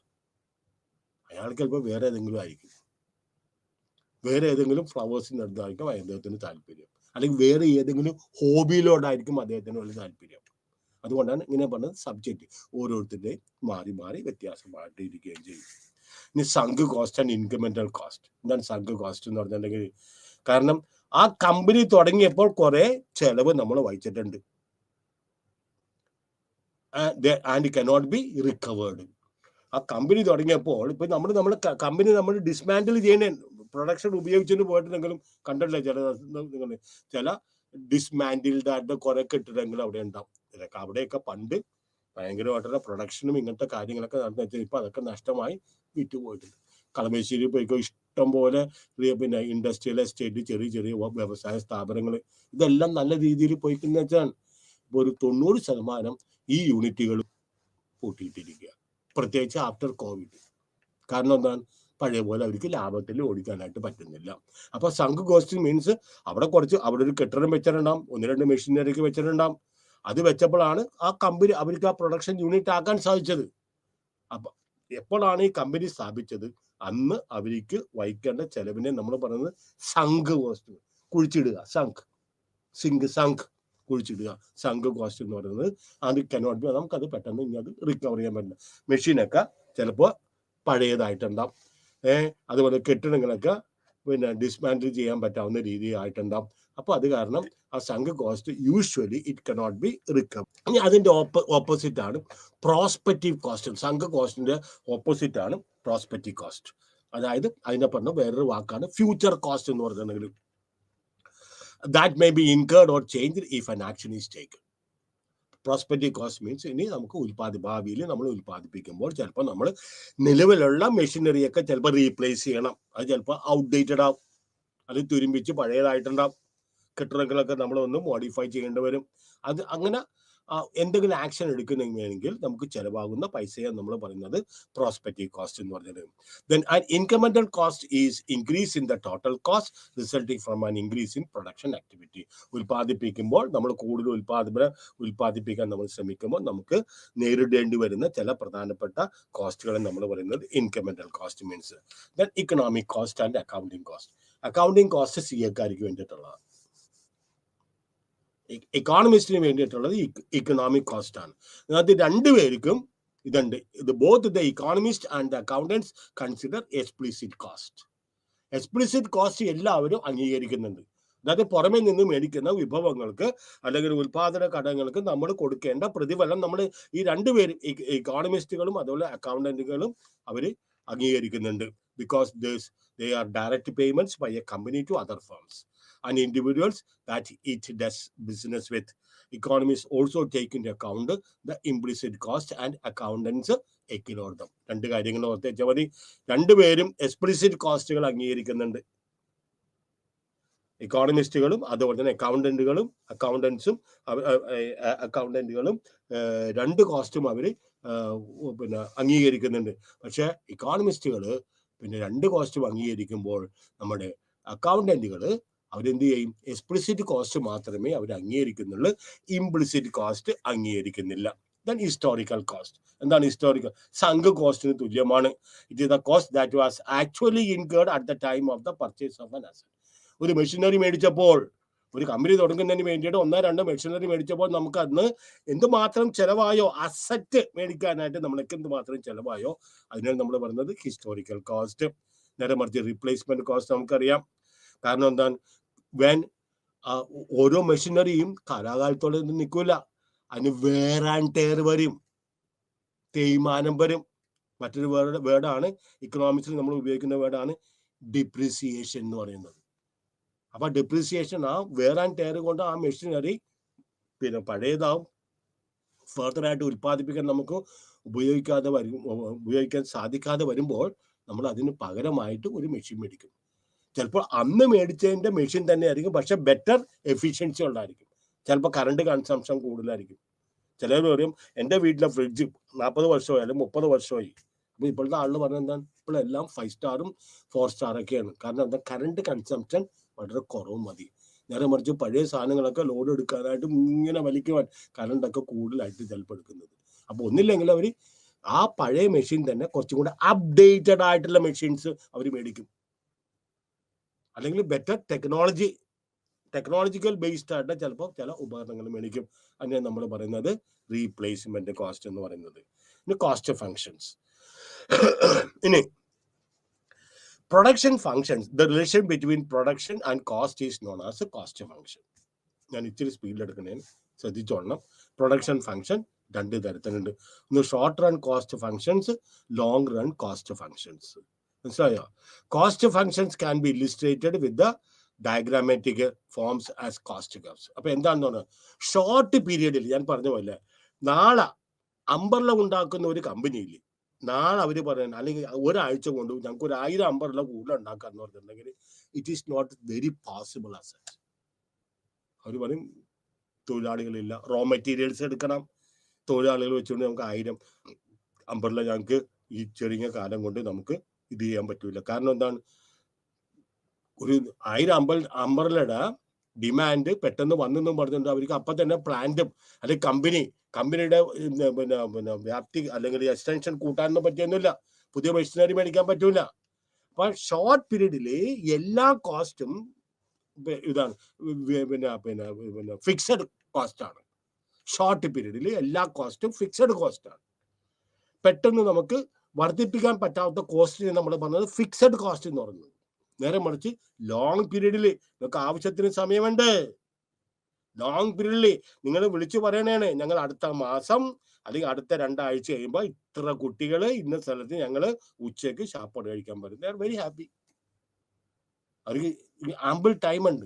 അയാൾക്ക് ചിലപ്പോൾ വേറെ ഏതെങ്കിലും ആയിരിക്കും, വേറെ ഏതെങ്കിലും ഫ്ലവേഴ്സിൻ്റെ അടുത്തായിരിക്കും അദ്ദേഹത്തിന് താല്പര്യം, അല്ലെങ്കിൽ വേറെ ഏതെങ്കിലും ഹോബിയിലോടായിരിക്കും അദ്ദേഹത്തിന് വലിയ താല്പര്യം. അതുകൊണ്ടാണ് ഇങ്ങനെ പറഞ്ഞത് സബ്ജക്റ്റ് ഓരോരുത്തരുടെയും മാറി മാറി വ്യത്യാസമായിട്ട് ഇരിക്കുകയും ചെയ്യും. ഇനി sunk cost and incremental cost. എന്താണ് സങ്ക് കോസ്റ്റ് എന്ന് പറഞ്ഞിട്ടുണ്ടെങ്കിൽ? കാരണം ആ കമ്പനി തുടങ്ങിയപ്പോൾ കുറെ ചെലവ് നമ്മൾ വഹിച്ചിട്ടുണ്ട്, ആൻഡ് കനോട്ട് ബി റിക്കവേർഡ്. ആ കമ്പനി തുടങ്ങിയപ്പോൾ ഇപ്പൊ നമ്മൾ കമ്പനി നമ്മൾ ഡിസ്മാൻഡിൽ ചെയ്യുന്ന പ്രൊഡക്ഷൻ ഉപയോഗിച്ചിട്ട് പോയിട്ടുണ്ടെങ്കിലും കണ്ടിട്ടില്ല ചില ഡിസ്മാൻഡിൽഡ് ആയിട്ട് കുറെ കെട്ടിടങ്ങൾ അവിടെ ഉണ്ടാവും. ഇതൊക്കെ അവിടെയൊക്കെ പണ്ട് ഭയങ്കരമായിട്ടുള്ള പ്രൊഡക്ഷനും ഇങ്ങനത്തെ കാര്യങ്ങളൊക്കെ നടന്നു വെച്ചാൽ ഇപ്പൊ അതൊക്കെ നഷ്ടമായി വിറ്റുപോയിട്ടുണ്ട്. കളമശ്ശേരി പോയിക്കോ, ഇഷ്ടം പോലെ പിന്നെ ഇൻഡസ്ട്രിയൽ എസ്റ്റേറ്റ്, ചെറിയ ചെറിയ വ്യവസായ സ്ഥാപനങ്ങൾ, ഇതെല്ലാം നല്ല രീതിയിൽ പോയിക്കെന്ന് വെച്ചാൽ ഇപ്പോൾ ഒരു 90% ഈ യൂണിറ്റുകൾ പൂട്ടിയിട്ടിരിക്കുക, പ്രത്യേകിച്ച് ആഫ്റ്റർ കോവിഡ്. കാരണം എന്താണ്, പഴയ പോലെ അവർക്ക് ലാഭത്തിൽ ഓടിക്കാനായിട്ട് പറ്റുന്നില്ല. അപ്പോൾ സങ്ക് കോസ്റ്റ് മീൻസ് അവിടെ ഒരു കെട്ടിടം വെച്ചിട്ടുണ്ടാവും, 1-2 മെഷീനറിക്ക് വെച്ചിട്ടുണ്ടാവും. അത് വെച്ചപ്പോഴാണ് ആ കമ്പനി അവർക്ക് ആ പ്രൊഡക്ഷൻ യൂണിറ്റ് ആക്കാൻ സാധിച്ചത്. അപ്പൊ എപ്പോഴാണ് ഈ കമ്പനി സ്ഥാപിച്ചത്, അന്ന് അവർക്ക് വഹിക്കേണ്ട ചെലവിനെ നമ്മൾ പറയുന്നത് സങ്ക് കോസ്റ്റ്, കുഴിച്ചിടുക. സങ്ക് കുഴിച്ചിടുക, സങ്ക് കോസ്റ്റ് എന്ന് പറയുന്നത്. അത് കനോട്ട് ബി, നമുക്കത് പെട്ടെന്ന് ഇനി അത് റിക്കവർ ചെയ്യാൻ പറ്റില്ല. മെഷീനൊക്കെ ചിലപ്പോൾ പഴയതായിട്ടുണ്ടാവും, അതുപോലെ കെട്ടിടങ്ങളൊക്കെ ഡിസ്മാൻഡിൽ ചെയ്യാൻ പറ്റാവുന്ന രീതിയായിട്ടുണ്ടാവും. അപ്പോൾ അത് കാരണം ആ sunk cost usually it cannot be recover. ഇനി അതിന്റെ ഓപ്പോസിറ്റ് ആണ് പ്രോസ്പെക്റ്റീവ് കോസ്റ്റ്. സങ്ക് കോസ്റ്റിന്റെ ഓപ്പോസിറ്റ് ആണ് പ്രോസ്പെക്റ്റീവ് കോസ്റ്റ്. അതായത് അതിനെ പറഞ്ഞ വേറൊരു വാക്കാണ് ഫ്യൂച്ചർ കോസ്റ്റ് എന്ന് പറഞ്ഞിട്ടുണ്ടെങ്കിൽ. That may be incurred or changed if an action is taken. Prospective cost means ഇനി നമുക്ക് ഭാവിയിൽ നമ്മൾ ഉൽപ്പാദിപ്പിക്കുമ്പോൾ ചിലപ്പോൾ നമ്മൾ നിലവിലുള്ള മെഷീനറിയൊക്കെ ചിലപ്പോൾ റീപ്ലേസ് ചെയ്യണം. അത് ചിലപ്പോൾ ഔട്ട്ഡേറ്റഡ് ആവും, അത് തുരുമ്പിച്ച് പഴയതായിട്ടുണ്ടാവും. കെട്ടിടങ്ങളൊക്കെ നമ്മൾ ഒന്ന് മോഡിഫൈ ചെയ്യേണ്ടി വരും. അത് അങ്ങനെ എന്തെങ്കിലും ആക്ഷൻ എടുക്കണമെങ്കിൽ നമുക്ക് ചിലവാകുന്ന പൈസയെ നമ്മൾ പറയുന്നത് പ്രോസ്പെക്റ്റീവ് കോസ്റ്റ് എന്ന് പറഞ്ഞത്. Then an incremental cost is increase in the total cost resulting from an increase in production activity. ഉൽപ്പാദിപ്പിക്കുമ്പോൾ നമ്മൾ കൂടുതൽ ഉൽപ്പാദിപ്പിക്കാൻ നമ്മൾ ശ്രമിക്കുമ്പോൾ നമുക്ക് നേരിടേണ്ടി വരുന്ന ചില പ്രധാനപ്പെട്ട കോസ്റ്റുകളെ നമ്മൾ പറയുന്നത് incremental cost means. Then economic cost and accounting cost. Accounting cost CA-ക്കാർക്ക് വേണ്ടിയിട്ടുള്ളതാണ്. എക്കോണമിസ്റ്റിന് വേണ്ടിയിട്ടുള്ളത് ഇക്കണോമിക് കോസ്റ്റ് ആണ്. അത് രണ്ടുപേർക്കും ഇതുണ്ട്. Both the economist and the accountants consider explicit cost. Explicit cost എല്ലാവരും അംഗീകരിക്കുന്നുണ്ട്. അതായത് പുറമെ നിന്ന് മേടിക്കുന്ന വിഭവങ്ങൾക്ക് അല്ലെങ്കിൽ ഉൽപാദന ഘടകങ്ങൾക്ക് നമ്മൾ കൊടുക്കേണ്ട പ്രതിഫലം നമ്മൾ ഈ രണ്ടുപേരും ഇക്കോണമിസ്റ്റുകളും അതുപോലെ അക്കൗണ്ടന്റുകളും അവർ അംഗീകരിക്കുന്നുണ്ട്. Because they are direct payments by a company to other firms and individuals that it does business with. Economists also take into account the implicit cost and accountants ignore them. രണ്ട് കാര്യങ്ങൾ ഓർത്ത് വെച്ചാൽ മതി. രണ്ടുപേരും എക്സ്പ്ലിസിറ്റ് കോസ്റ്റുകൾ അംഗീകരിക്കുന്നുണ്ട്. ഇക്കോണമിസ്റ്റുകളും അതുപോലെ തന്നെ അക്കൗണ്ടന്റുകളും രണ്ട് കോസ്റ്റും അവർ അംഗീകരിക്കുന്നുണ്ട്. പക്ഷെ ഇക്കോണമിസ്റ്റുകൾ രണ്ട് കോസ്റ്റും അംഗീകരിക്കുമ്പോൾ നമ്മുടെ അക്കൗണ്ടന്റുകൾ അവരെന്ത് ചെയ്യും, എക്സ്പ്ലിസിറ്റ് കോസ്റ്റ് മാത്രമേ അവർ അംഗീകരിക്കുന്നുള്ളൂ, ഇംപ്ലിസിറ്റ് കോസ്റ്റ് അംഗീകരിക്കുന്നില്ല. Then historical cost. എന്താണ് ഹിസ്റ്റോറിക്കൽ? സങ്ക് കോസ്റ്റിന് തുല്യമാണ്. It is the cost that was actually incurred at the time of the purchase of an asset. ഒരു മെഷീനറി മേടിച്ചപ്പോൾ, ഒരു കമ്പനി തുടങ്ങുന്നതിന് വേണ്ടിയിട്ട് 1-2 മെഷീനറി മേടിച്ചപ്പോൾ നമുക്ക് അന്ന് എന്തുമാത്രം ചെലവായോ, അസറ്റ് മേടിക്കാനായിട്ട് നമ്മൾക്ക് എന്തുമാത്രം ചെലവായോ അതിനാണ് നമ്മൾ പറയുന്നത് ഹിസ്റ്റോറിക്കൽ കോസ്റ്റ്. നേരെ മറിച്ച് റീപ്ലേസ്മെന്റ് കോസ്റ്റ് നമുക്കറിയാം. കാരണം എന്താണ്, ഓരോ മെഷീനറിയും കാലാകാലത്തോടെ നിൽക്കില്ല, അതിന് wear and tear വരും, തേയ്മാനം വരും. മറ്റൊരു വേർഡാണ് ഇക്കണോമിക്സിൽ നമ്മൾ ഉപയോഗിക്കുന്ന വേർഡാണ് ഡിപ്രീസിയേഷൻ എന്ന് പറയുന്നത്. അപ്പൊ ഡിപ്രീസിയേഷൻ, ആ wear and tear കൊണ്ട് ആ മെഷീനറി പഴയതാവും, ഫർദറായിട്ട് ഉൽപ്പാദിപ്പിക്കാൻ നമുക്ക് ഉപയോഗിക്കാൻ സാധിക്കാതെ വരുമ്പോൾ നമ്മൾ അതിന് പകരമായിട്ട് ഒരു മെഷീൻ മേടിക്കും. ചിലപ്പോൾ അന്ന് മേടിച്ചതിന്റെ മെഷീൻ തന്നെ ആയിരിക്കും, പക്ഷെ ബെറ്റർ എഫിഷ്യൻസി ഉണ്ടായിരിക്കും. ചിലപ്പോൾ കറണ്ട് കൺസംഷൻ കൂടുതലായിരിക്കും. ചിലർ പറയും എൻ്റെ വീട്ടിലെ ഫ്രിഡ്ജ് 40 വർഷമായി അല്ലെങ്കിൽ 30 വർഷമായി. അപ്പോൾ ഇപ്പോഴത്തെ ആളുകൾ പറഞ്ഞത് എന്താണ്, ഇപ്പോഴെല്ലാം 5 സ്റ്റാറും 4 സ്റ്റാറൊക്കെയാണ്. കാരണം എന്താ, കറണ്ട് കൺസംഷൻ വളരെ കുറവ് മതി. നേരെ മറിച്ച് പഴയ സാധനങ്ങളൊക്കെ ലോഡ് എടുക്കാനായിട്ട് ഇങ്ങനെ വലിക്കുവാൻ കറണ്ടൊക്കെ കൂടുതലായിട്ട് ചിലപ്പോൾ എടുക്കുന്നത്. അപ്പോൾ ഒന്നില്ലെങ്കിൽ അവർ ആ പഴയ മെഷീൻ തന്നെ കുറച്ചും കൂടെ അപ്ഡേറ്റഡ് ആയിട്ടുള്ള മെഷീൻസ് അവർ മേടിക്കും, അല്ലെങ്കിൽ ബെറ്റർ ടെക്നോളജിക്കൽ ബേസ്ഡ് ആയിട്ട് ചിലപ്പോൾ ചില ഉപകരണങ്ങൾ മേടിക്കും. അതിനെ നമ്മൾ പറയുന്നത് റീപ്ലേസ്മെന്റ് കോസ്റ്റ് എന്ന് പറയുന്നത്. ഇനി കോസ്റ്റ് ഫങ്ഷൻസ്. ഇനി production functions, the relation between production and cost is known as A cost function. ഞാൻ ഇച്ചിരി സ്പീഡിൽ എടുക്കണേ, ശ്രദ്ധിച്ചോളണം. പ്രൊഡക്ഷൻ ഫങ്ഷൻ 2 തരത്തിലുണ്ട്. ഒന്ന് short run cost functions, long run cost functions. മനസ്സിലായോ? Cost functions can be illustrated with the diagrammatic forms as cost curves. അപ്പൊ എന്താണെന്ന് പറഞ്ഞാൽ, ഷോർട്ട് പീരീഡിൽ ഞാൻ പറഞ്ഞ പോലെ നാളെ അംബർല ഉണ്ടാക്കുന്ന ഒരു കമ്പനിയിൽ നാളെ അവർ പറയുന്നത്, അല്ലെങ്കിൽ ഒരാഴ്ച കൊണ്ട് ഞങ്ങൾക്ക് ഒരു 1000 അംബർല കൂടുതൽ ഉണ്ടാക്കാന്ന് പറഞ്ഞിട്ടുണ്ടെങ്കിൽ it is not very possible as such. അവർ പറയും തൊഴിലാളികളില്ല, റോ മെറ്റീരിയൽസ് എടുക്കണം, തൊഴിലാളികൾ വെച്ചുകൊണ്ട് നമുക്ക് 1000 അംബ്രല്ല ഞങ്ങൾക്ക് ഈ ചെറിയ കാലം കൊണ്ട് നമുക്ക് ഇത് ചെയ്യാൻ പറ്റൂല. കാരണം എന്താണ്, ഒരു 1000 അംബ്രല്ലയുടെ ഡിമാൻഡ് പെട്ടെന്ന് വന്നെന്നും പറഞ്ഞിട്ടുണ്ട്. അവർക്ക് അപ്പം തന്നെ പ്ലാന്റും അല്ലെങ്കിൽ കമ്പനിയുടെ പിന്നെ വ്യാപ്തി അല്ലെങ്കിൽ എക്സ്റ്റൻഷൻ കൂട്ടാനൊന്നും പറ്റിയൊന്നുമില്ല. പുതിയ മെഷീനറി മേടിക്കാൻ പറ്റൂല. അപ്പൊ ഷോർട്ട് പീരീഡിൽ എല്ലാ കോസ്റ്റും ഇതാണ്, പിന്നെ ഫിക്സഡ് കോസ്റ്റ് ആണ്. ഷോർട്ട് പീരീഡിൽ എല്ലാ കോസ്റ്റും ഫിക്സഡ് കോസ്റ്റ് ആണ്. പെട്ടെന്ന് നമുക്ക് വർദ്ധിപ്പിക്കാൻ പറ്റാത്ത കോസ്റ്റിനെ നമ്മൾ പറഞ്ഞത് ഫിക്സഡ് കോസ്റ്റ് എന്ന് പറയുന്നത്. നേരെ മറിച്ച് ലോങ് പീരീഡിൽ നിങ്ങൾക്ക് ആവശ്യത്തിന് സമയമുണ്ട്. ലോങ് പീരീഡിൽ നിങ്ങൾ വിളിച്ചു പറയണേണ്, ഞങ്ങൾ അടുത്ത മാസം അല്ലെങ്കിൽ അടുത്ത 2 ആഴ്ച കഴിയുമ്പോൾ ഇത്ര കുട്ടികൾ ഇന്ന സ്ഥലത്ത് ഞങ്ങൾ ഉച്ചയ്ക്ക് ശാപ്പാട് കഴിക്കാൻ പറ്റും. They are very happy. അവർക്ക് ആമ്പിൾ ടൈം ഉണ്ട്.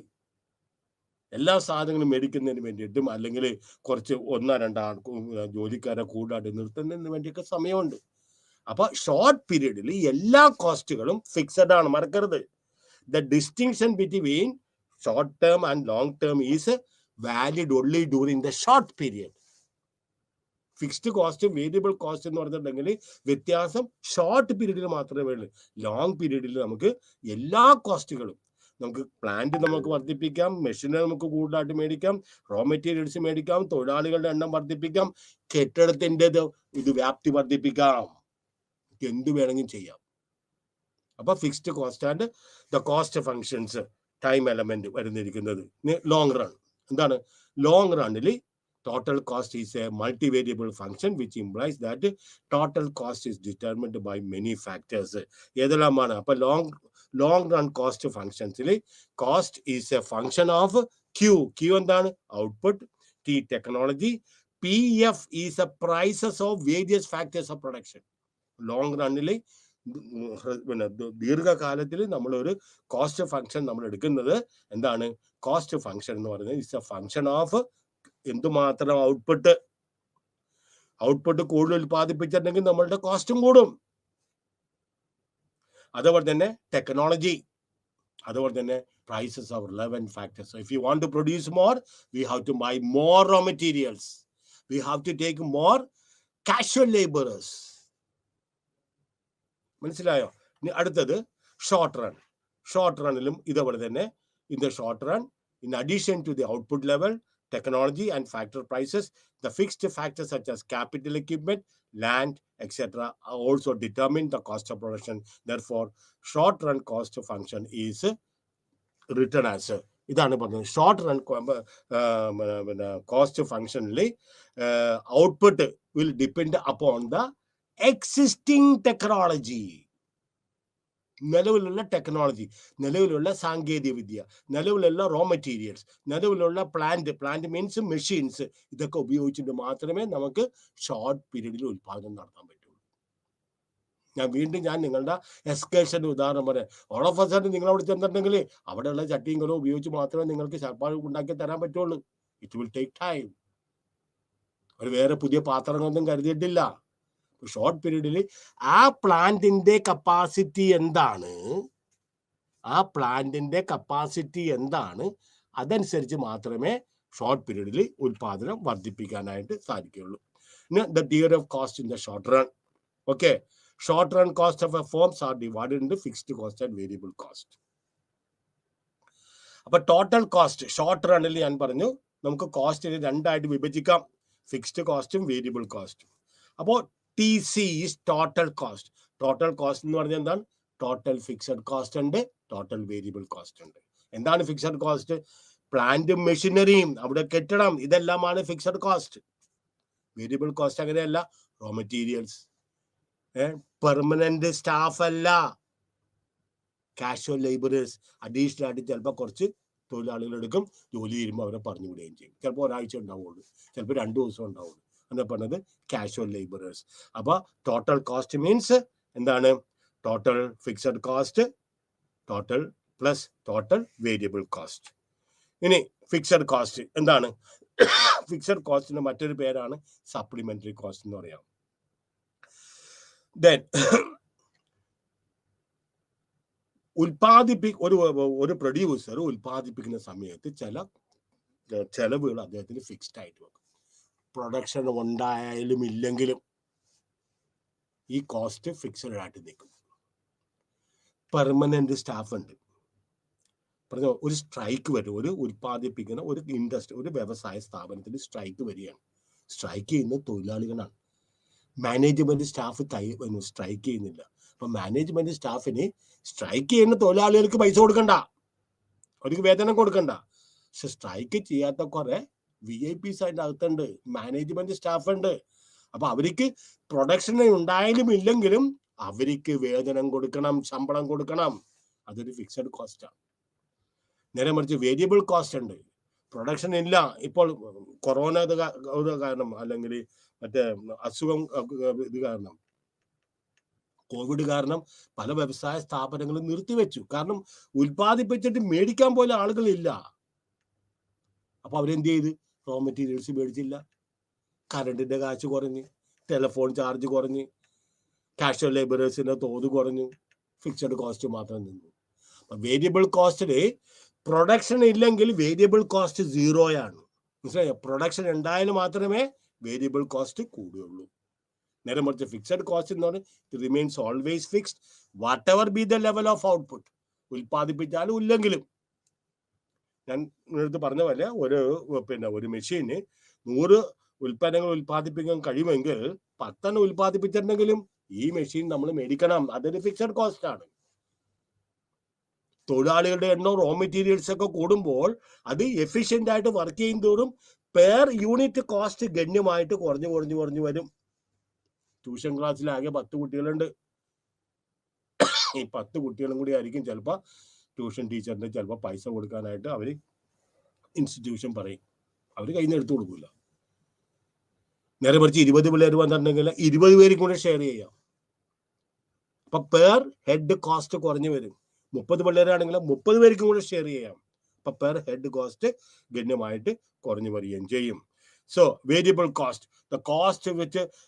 എല്ലാ സാധനങ്ങളും മേടിക്കുന്നതിന് വേണ്ടിയിട്ടും അല്ലെങ്കിൽ കുറച്ച് 1-2 ജോലിക്കാരെ കൂടാതെ നിർത്തുന്നതിന് വേണ്ടിയൊക്കെ സമയമുണ്ട്. അപ്പൊ ഷോർട്ട് പീരീഡിൽ എല്ലാ കോസ്റ്റുകളും ഫിക്സഡ് ആണ്, മറക്കരുത്. The distinction between short term and long term is valid only during the short period. Fixed കോസ്റ്റും വേരിയബിൾ കോസ്റ്റ് എന്ന് പറഞ്ഞിട്ടുണ്ടെങ്കിൽ വ്യത്യാസം ഷോർട്ട് പീരീഡിൽ മാത്രമേ ഉള്ളൂ. ലോങ് പീരീഡിൽ നമുക്ക് എല്ലാ കോസ്റ്റുകളും, നമുക്ക് പ്ലാന്റ് നമുക്ക് വർദ്ധിപ്പിക്കാം, മെഷീനറി നമുക്ക് കൂടുതലായിട്ട് മേടിക്കാം, റോ മെറ്റീരിയൽസ് മേടിക്കാം, തൊഴിലാളികളുടെ എണ്ണം വർദ്ധിപ്പിക്കാം, കെട്ടിടത്തിന്റെ ഇത് വ്യാപ്തി വർദ്ധിപ്പിക്കാം, എന്ത് വേണമെങ്കിലും ചെയ്യാം. അപ്പൊ fixed cost and the cost functions time element വരുന്നിരിക്കുന്നത് ലോങ് റൺ. എന്താണ് ലോങ് റണ്ണിൽ total cost is a multi variable function which implies that total cost is determined by many factors. ഏതെല്ലാമാണ്? അപ്പൊ ലോങ് റൺ കോസ്റ്റ് ഫംഗ്ഷൻസിൽ cost is a function of Q എന്താണ്? Output. T technology. PF is a prices of various factors of production. Long റണ്ണിൽ പിന്നെ ദീർഘകാലത്തിൽ നമ്മളൊരു cost function നമ്മൾ എടുക്കുന്നത് എന്താണ്? കോസ്റ്റ് ഫംഗ്ഷൻ എന്ന് പറയുന്നത് ഇറ്റ്സ് എ ഫംഗ്ഷൻ ഓഫ് എന്തുമാത്രം ഔട്ട്പുട്ട് കൂടുതൽ ഉൽപ്പാദിപ്പിച്ചിട്ടുണ്ടെങ്കിൽ നമ്മളുടെ കോസ്റ്റും കൂടും. അതുപോലെ തന്നെ ടെക്നോളജി, അതുപോലെ തന്നെ prices of relevant factors. If you want to produce more, we have to buy more raw materials, we have to take more casual labourers. മനസ്സിലായോ? ഇനി അടുത്തത് ഷോർട്ട് റൺ. ഷോർട്ട് റണ്ണിലും ഇതേപോലെ തന്നെ in the short run, in addition to the output level, technology and factor prices, the fixed factors such as capital equipment, land, etc. also determine the cost of production. Therefore, short run cost function is written as ഇതാണ് പറഞ്ഞത്. Short run cost ഫംഗ്ഷനിൽ output will depend upon the existing technology. നിലവിലുള്ള technology, നിലവിലുള്ള സാങ്കേതിക വിദ്യ, നിലവിലുള്ള raw materials, നിലവിലുള്ള plant means machines, ഇതൊക്കെ ഉപയോഗിച്ചിട്ട് മാത്രമേ നമുക്ക് ഷോർട്ട് പീരീഡിൽ ഉൽപാദനം നടത്താൻ പറ്റുള്ളൂ. ഞാൻ നിങ്ങളുടെ എക്സ്കേർഷന്റെ ഉദാഹരണം പറയാം. ഓൾ ഓഫ് എ സഡൻ നിങ്ങൾ അവിടെ ചെന്നിട്ടുണ്ടെങ്കിൽ അവിടെയുള്ള ചട്ടിയും കലവും ഉപയോഗിച്ച് മാത്രമേ നിങ്ങൾക്ക് ശാപ്പാട് ഉണ്ടാക്കി തരാൻ പറ്റുള്ളൂ. It will take time. ഒരു വേറെ പുതിയ പാത്രങ്ങളൊന്നും കരുതിയിട്ടില്ല. ഷോർട്ട് പീരീഡിൽ ആ പ്ലാന്റിന്റെ കപ്പാസിറ്റി എന്താണ്, അതനുസരിച്ച് മാത്രമേ ഷോർട്ട് പീരീഡിൽ ഉൽപാദനം വർദ്ധിപ്പിക്കാനായിട്ട് സാധിക്കുകയുള്ളൂ. The theory of cost in the short run. Okay, short run cost of a firms are divided into fixed cost and variable cost. അപ്പൊ ടോട്ടൽ കോസ്റ്റ് ഷോർട്ട് റണ്ണിൽ ഞാൻ പറഞ്ഞു നമുക്ക് കോസ്റ്റിനെ 2 ആയിട്ട് വിഭജിക്കാം, ഫിക്സ്ഡ് കോസ്റ്റും വേരിയബിൾ കോസ്റ്റും. അപ്പോൾ TC is total cost. Total cost എന്ന് പറഞ്ഞാൽ എന്താണ്? ടോട്ടൽ ഫിക്സഡ് കോസ്റ്റ് ഉണ്ട്, ടോട്ടൽ വേരിയബിൾ കോസ്റ്റ് ഉണ്ട്. എന്താണ് ഫിക്സഡ് കോസ്റ്റ്? പ്ലാന്റും മെഷീനറിയും, അവിടെ കെട്ടിടം, ഇതെല്ലാമാണ് ഫിക്സഡ് കോസ്റ്റ്. വേരിയബിൾ കോസ്റ്റ് അങ്ങനെയല്ല. റോ മെറ്റീരിയൽസ്, പെർമനന്റ് സ്റ്റാഫ് അല്ല, കാഷ്വൽ ലേബറേഴ്സ്, അഡീഷണൽ ആയിട്ട് ചിലപ്പോൾ കുറച്ച് തൊഴിലാളികൾ എടുക്കും, ജോലി ചെയ്യുമ്പോൾ അവരെ പറഞ്ഞു വിടുകയും ചെയ്യും. ചിലപ്പോൾ ഒരാഴ്ച ഉണ്ടാവുള്ളൂ, ചിലപ്പോൾ 2 ദിവസം ഉണ്ടാവുള്ളൂ. എന്ന് പറഞ്ഞത് കാഷ്വൽ ലേബറേഴ്സ്. അപ്പൊ ടോട്ടൽ കോസ്റ്റ് മീൻസ് എന്താണ്? Total fixed cost, total plus total variable cost. ഇനി ഫിക്സഡ് കോസ്റ്റ് എന്താണ്? ഫിക്സഡ് കോസ്റ്റിന്റെ മറ്റൊരു പേരാണ് സപ്ലിമെന്ററി കോസ്റ്റ് എന്ന് പറയാം. ദെൻ ഒരു പ്രൊഡ്യൂസർ ഉൽപ്പാദിപ്പിക്കുന്ന സമയത്ത് ചില ചെലവുകൾ അദ്ദേഹത്തിന് ഫിക്സ്ഡ് ആയിട്ട് വെക്കും. പ്രൊഡക്ഷൻ ഉണ്ടായാലും ഇല്ലെങ്കിലും ഈ കോസ്റ്റ് ഫിക്സഡ് ആയിട്ട് നിൽക്കും. പെർമനന്റ് സ്റ്റാഫ് ഉണ്ട്. പറഞ്ഞ ഒരു സ്ട്രൈക്ക് വരും, ഒരു ഉൽപ്പാദിപ്പിക്കുന്ന ഒരു ഇൻഡസ്ട്രി, ഒരു വ്യവസായ സ്ഥാപനത്തിൽ സ്ട്രൈക്ക് വരികയാണ്. സ്ട്രൈക്ക് ചെയ്യുന്ന തൊഴിലാളികളാണ്. മാനേജ്മെന്റ് സ്റ്റാഫ് സ്ട്രൈക്ക് ചെയ്യുന്നില്ല. അപ്പൊ മാനേജ്മെന്റ് സ്റ്റാഫിന് സ്ട്രൈക്ക് ചെയ്യുന്ന തൊഴിലാളികൾക്ക് പൈസ കൊടുക്കണ്ട, അവർക്ക് വേതനം കൊടുക്കണ്ട. പക്ഷെ സ്ട്രൈക്ക് ചെയ്യാത്ത കുറെ VIPs അതിൻ്റെ അകത്തുണ്ട്, മാനേജ്മെന്റ് സ്റ്റാഫ് ഉണ്ട്. അപ്പൊ അവർക്ക് പ്രൊഡക്ഷൻ ഉണ്ടായാലും ഇല്ലെങ്കിലും അവർക്ക് വേതനം കൊടുക്കണം, ശമ്പളം കൊടുക്കണം. അതൊരു ഫിക്സഡ് കോസ്റ്റാണ്. നേരെ മറിച്ച് വേരിയബിൾ കോസ്റ്റ് ഉണ്ട്. പ്രൊഡക്ഷൻ ഇല്ല, ഇപ്പോൾ കൊറോണ കാരണം അല്ലെങ്കിൽ മറ്റേ അസുഖം ഇത് കാരണം, കോവിഡ് കാരണം പല വ്യവസായ സ്ഥാപനങ്ങളും നിർത്തിവെച്ചു. കാരണം ഉൽപ്പാദിപ്പിച്ചിട്ട് മേടിക്കാൻ പോലെ ആളുകളില്ല. അപ്പൊ അവരെന്ത് ചെയ്ത്? റോ മെറ്റീരിയൽസ് മേടിച്ചില്ല, കറണ്ടിന്റെ കാശ് കുറഞ്ഞ്, ടെലിഫോൺ ചാർജ് കുറഞ്ഞ്, കാഷ്വൽ ലേബറേഴ്സിന്റെ തോത് കുറഞ്ഞു, ഫിക്സഡ് കോസ്റ്റ് മാത്രം നിന്നു. അപ്പൊ വേരിയബിൾ കോസ്റ്റില് പ്രൊഡക്ഷൻ ഇല്ലെങ്കിൽ വേരിയബിൾ കോസ്റ്റ് 0 മനസ്സിലായോ? പ്രൊഡക്ഷൻ ഉണ്ടായാലും മാത്രമേ വേരിയബിൾ കോസ്റ്റ് കൂടുകയുള്ളൂ. നേരെ മറിച്ച് ഫിക്സഡ് കോസ്റ്റ് എന്ന് പറഞ്ഞാൽ it remains always fixed whatever be the level of output. ഉൽപ്പാദിപ്പിച്ചാലും ഇല്ലെങ്കിലും. ഞാൻ നേരത്തെ പറഞ്ഞ പോലെ ഒരു മെഷീന് 100 ഉൽപ്പന്നങ്ങൾ ഉൽപ്പാദിപ്പിക്കാൻ കഴിയുമെങ്കിൽ 10 ഉൽപ്പാദിപ്പിച്ചിട്ടുണ്ടെങ്കിലും ഈ മെഷീൻ നമ്മൾ മേടിക്കണം. അതൊരു ഫിക്സഡ് കോസ്റ്റ് ആണ്. തൊഴിലാളികളുടെ എണ്ണം, റോ മെറ്റീരിയൽസ് ഒക്കെ കൂടുമ്പോൾ അത് എഫിഷ്യന്റ് ആയിട്ട് വർക്ക് ചെയ്യും തോറും പെർ യൂണിറ്റ് കോസ്റ്റ് ഗണ്യമായിട്ട് കുറഞ്ഞു വരും. ട്യൂഷൻ ക്ലാസ്സിൽ ആകെ 10 കുട്ടികളുണ്ട്. ഈ 10 കുട്ടികളും കൂടി ആയിരിക്കും ചിലപ്പോൾ ട്യൂഷൻ ടീച്ചറിന് ചിലപ്പോൾ പൈസ കൊടുക്കാനായിട്ട് അവർ ഇൻസ്റ്റിറ്റ്യൂഷൻ പറയും. അവർ കയ്യിൽ നിന്ന് എടുത്തു കൊടുക്കില്ല. നേരെ മറിച്ച് 20 പിള്ളേർ വന്നിട്ടുണ്ടെങ്കിൽ 20 പേരും കൂടെ ഷെയർ ചെയ്യാം. അപ്പൊ പെർ ഹെഡ് കോസ്റ്റ് കുറഞ്ഞു വരും. 30 പിള്ളേരാണെങ്കിൽ 30 പേർക്കും കൂടെ ഷെയർ ചെയ്യാം. അപ്പൊ പെർ ഹെഡ് കോസ്റ്റ് ഗണ്യമായിട്ട് കുറഞ്ഞു വരികയും ചെയ്യും. So variable cost, the cost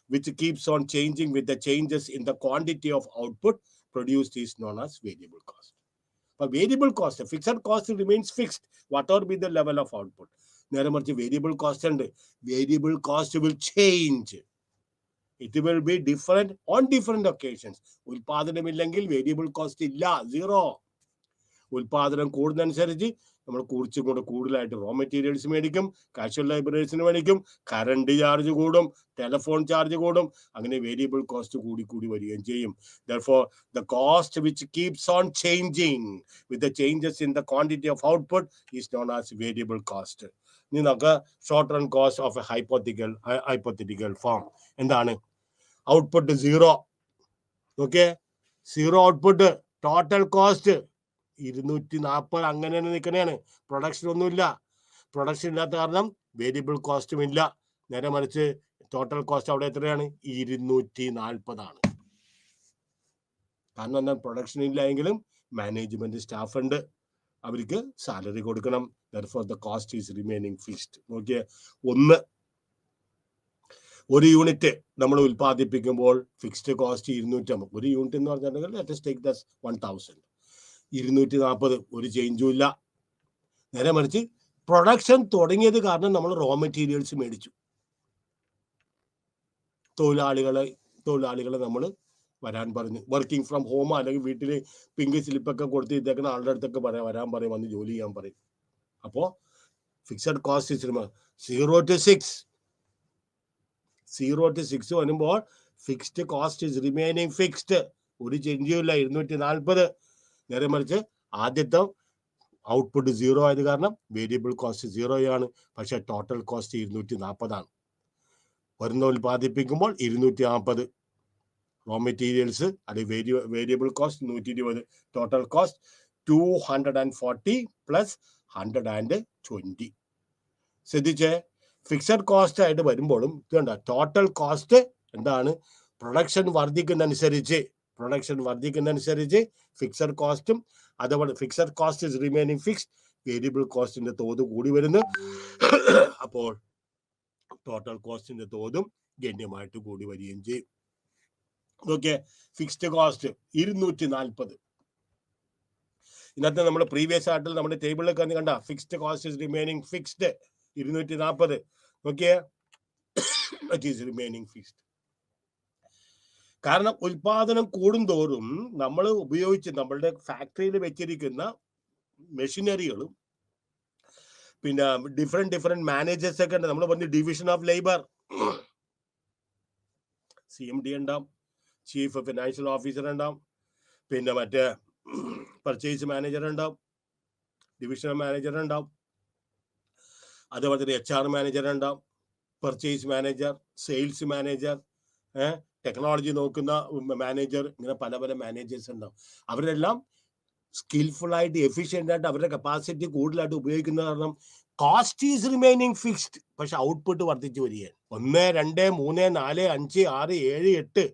which keeps on changing with the changes in the quantity of output produced is known as variable cost. For variable cost, fixed cost remains fixed whatever be the level of output. നേരെ മറിച്ച് variable cost ഉണ്ട്. Variable cost will change. It will be different on different occasions. ഉൽപാദനമില്ലെങ്കിൽ variable cost ഇല്ല, 0. ഉൽപാദനം കൂടുന്നതനുസരിച്ച് നമ്മൾ കുറച്ചും കൂടെ കൂടുതലായിട്ട് റോ മെറ്റീരിയൽസ് മേടിക്കും, കാഷ്വൽ ലൈബ്രറീസിന് മേടിക്കും, കറണ്ട് ചാർജ് കൂടും, ടെലിഫോൺ ചാർജ് കൂടും. അങ്ങനെ വേരിയബിൾ കോസ്റ്റ് കൂടി വരികയും ചെയ്യും. Therefore, the cost which keeps on changing with the changes in the quantity of output is known as variable cost. ഇനി നമുക്ക് short run cost of a hypothetical form. എന്താണ്? Output 0. Okay, 0 output, total cost 240 അങ്ങനെ തന്നെ നിൽക്കണേണ്. Production ഒന്നുമില്ല. Production ഇല്ലാത്ത കാരണം variable കോസ്റ്റും ഇല്ല. നേരെ മറിച്ച് ടോട്ടൽ കോസ്റ്റ് അവിടെ എത്രയാണ്? 240. കാരണം എന്താ? പ്രൊഡക്ഷൻ ഇല്ല എങ്കിലും മാനേജ്മെന്റ് സ്റ്റാഫ് ഉണ്ട്, അവർക്ക് സാലറി കൊടുക്കണം. Therefore the cost is remaining fixed. നോക്കിയേ, ഒരു യൂണിറ്റ് നമ്മൾ ഉൽപ്പാദിപ്പിക്കുമ്പോൾ ഫിക്സ്ഡ് കോസ്റ്റ് 250. ഒരു യൂണിറ്റ് എന്ന് പറഞ്ഞിട്ടുണ്ടെങ്കിൽ let us take this 1000. 240 ഒരു ചേഞ്ചും ഇല്ല. നേരെ മറിച്ച് പ്രൊഡക്ഷൻ തുടങ്ങിയത് കാരണം നമ്മൾ റോ മെറ്റീരിയൽസ് മേടിച്ചു. തൊഴിലാളികളെ നമ്മൾ വരാൻ പറഞ്ഞു. വർക്കിംഗ് ഫ്രം ഹോം അല്ലെങ്കിൽ വീട്ടിൽ പിങ്ക് സ്ലിപ്പൊക്കെ കൊടുത്ത് ഇതേക്കുന്ന ആളുടെ അടുത്തൊക്കെ വരാൻ പറയും, വന്ന് ജോലി ചെയ്യാൻ പറയും. അപ്പോൾ ഫിക്സഡ് കോസ്റ്റ് 0 to 6. 0 to 6 വരുമ്പോൾ fixed cost is remaining fixed. ഒരു ചേഞ്ചും ഇല്ല, 240. നേരെ മറിച്ച് ആദ്യത്തെ ഔട്ട്പുട്ട് 0 ആയത് കാരണം വേരിയബിൾ കോസ്റ്റ് 0 പക്ഷെ ടോട്ടൽ കോസ്റ്റ് 240. വരുന്ന ഉൽപ്പാദിപ്പിക്കുമ്പോൾ 240. റോ മെറ്റീരിയൽസ് അല്ലെങ്കിൽ variable cost 120. Total cost 240 plus 120. ശ്രദ്ധിച്ചേ, ഫിക്സഡ് കോസ്റ്റ് ആയിട്ട് വരുമ്പോഴും ഇതുണ്ട ടോട്ടൽ കോസ്റ്റ് എന്താണ്? പ്രൊഡക്ഷൻ വർദ്ധിക്കുന്നതനുസരിച്ച് ഫിക്സഡ് കോസ്റ്റും, അതുപോലെ fixed cost is remaining fixed, variable കോസ്റ്റിന്റെ തോത് കൂടി വരുന്നു. അപ്പോൾ ടോട്ടൽ കോസ്റ്റിന്റെ തോതും ഗണ്യമായിട്ട് കൂടി വരികയും ചെയ്യും. Okay, fixed cost 240. ഇന്നത്തെ നമ്മുടെ പ്രീവിയസ് ആയിട്ട് നമ്മുടെ ടേബിളിലൊക്കെ കണ്ട fixed cost is remaining fixed 240. നോക്കിയേ, ഇറ്റ് ഈസ് റിമൈനിങ് ഫിക്സ്ഡ്. കാരണം ഉൽപാദനം കൂടുന്തോറും നമ്മൾ ഉപയോഗിച്ച് നമ്മളുടെ ഫാക്ടറിയിൽ വെച്ചിരിക്കുന്ന മെഷീനറികളും പിന്നെ ഡിഫറെന്റ് മാനേജേഴ്സ് ഒക്കെ ഉണ്ട്. നമ്മൾ പറഞ്ഞ ഡിവിഷൻ ഓഫ് ലേബർ, CMD ഉണ്ടാവും, ചീഫ് ഫിനാൻഷ്യൽ ഓഫീസർ ഉണ്ടാവും, പിന്നെ മറ്റേ പർച്ചേസ് മാനേജർ ഉണ്ടാവും, ഡിവിഷണൽ മാനേജർ ഉണ്ടാവും, അതുപോലെ തന്നെ HR മാനേജർ ഉണ്ടാവും, purchase manager, sales manager, technology നോക്കുന്ന മാനേജർ, ഇങ്ങനെ പല പല മാനേജേഴ്സ് ഉണ്ടാവും. അവരെല്ലാം സ്കിൽഫുൾ ആയിട്ട് എഫിഷ്യൻ്റ് ആയിട്ട് അവരുടെ കപ്പാസിറ്റി കൂടുതലായിട്ട് ഉപയോഗിക്കുന്ന കാരണം കോസ്റ്റ് ഈസ് റിമൈനിങ് ഫിക്സ്ഡ്. പക്ഷെ ഔട്ട്പുട്ട് വർദ്ധിച്ചു വരികയാണ്. 1, 2, 3, 4, 5, 6, 7,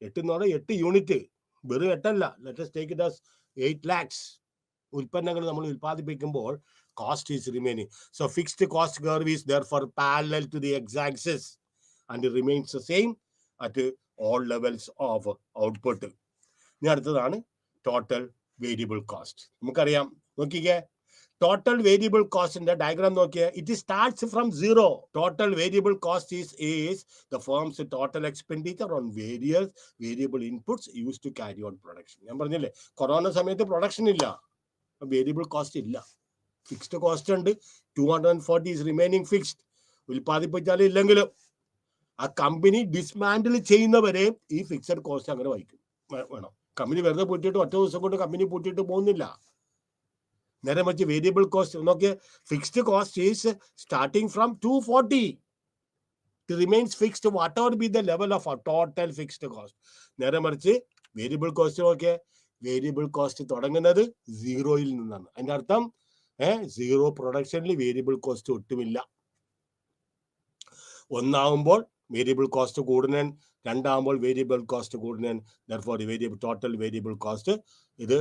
8 എന്ന് പറഞ്ഞാൽ 8 യൂണിറ്റ്, വെറും 8 അല്ല. Let's take it as 8 lakhs ഉൽപ്പന്നങ്ങൾ നമ്മൾ ഉൽപ്പാദിപ്പിക്കുമ്പോൾ cost is remaining. So fixed cost curve is therefore parallel to the x-axis and it remains the same at all levels of output. ഇനി അടുത്തതാണ് ടോട്ടൽ വേരിയബിൾ കോസ്റ്റ്. നമുക്കറിയാം, നോക്കിക്കേ, total variable കോസ്റ്റിന്റെ diagram നോക്കിയേ. It starts from 0. Total variable cost is the firm's total expenditure on various variable inputs use to carry out production. ഞാൻ പറഞ്ഞില്ലേ, corona സമയത്ത് production ഇല്ല, വേരിയബിൾ കോസ്റ്റ് ഇല്ല, ഫിക്സ്ഡ് കോസ്റ്റ് ഉണ്ട്. 240 ഈസ് റിമൈനിങ് ഫിക്സ്ഡ്. ഉൽപ്പാദിപ്പിച്ചാലും ഇല്ലെങ്കിലും ആ കമ്പനി ഡിസ്മാൻഡിൽ ചെയ്യുന്നവരെ ഈ ഫിക്സഡ് കോസ്റ്റ് അങ്ങനെ വഹിക്കും വേണം. കമ്പനി വെറുതെ പൂട്ടിയിട്ട് ഒറ്റ ദിവസം കൊണ്ട് കമ്പനി പൂട്ടിയിട്ട് പോകുന്നില്ല. നേരെ മറിച്ച് variable cost Nokia, fixed cost is starting from 240. It remains fixed whatever be the level of total fixed cost. നേരെ മറിച്ച് വേരിയബിൾ കോസ്റ്റ് നോക്കിയ, വേരിയബിൾ കോസ്റ്റ് തുടങ്ങുന്നത് 0-യിൽ നിന്നാണ്. അതിന്റെ അർത്ഥം 0 പ്രൊഡക്ഷനിൽ വേരിയബിൾ കോസ്റ്റ് ഒട്ടുമില്ല. 1 വേരിയബിൾ കോസ്റ്റ് കൂടുന്നൻ, 2 വേരിയബിൾ കോസ്റ്റ് കൂടുന്നൻ. therefore ടോട്ടൽ വേരിയബിൾ കോസ്റ്റ് ഇത്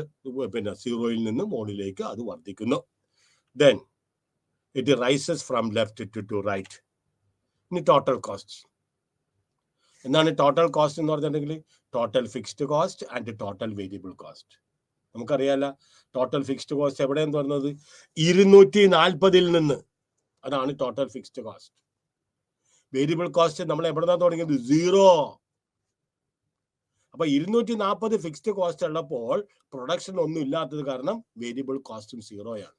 പിന്നെ 0-യിൽ നിന്ന് മുകളിലേക്ക് അത് വർദ്ധിക്കുന്നു. then it rises from left to right. ഇനി ടോട്ടൽ കോസ്റ്റ് എന്താണ്? ടോട്ടൽ കോസ്റ്റ് എന്ന് പറഞ്ഞിട്ടുണ്ടെങ്കിൽ total fixed cost and total variable cost. നമുക്കറിയാല, ടോട്ടൽ ഫിക്സ്ഡ് കോസ്റ്റ് എവിടെയെന്ന് പറഞ്ഞത് 240-ൽ നിന്ന്, അതാണ് total fixed cost. Variable cost നമ്മൾ എവിടെന്നാണ് തുടങ്ങിയത്? 0. അപ്പൊ 240 ഫിക്സ്ഡ് കോസ്റ്റ് ഉള്ളപ്പോൾ പ്രൊഡക്ഷൻ ഒന്നും ഇല്ലാത്തത് കാരണം വേരിയബിൾ കോസ്റ്റും 0-യാണ്.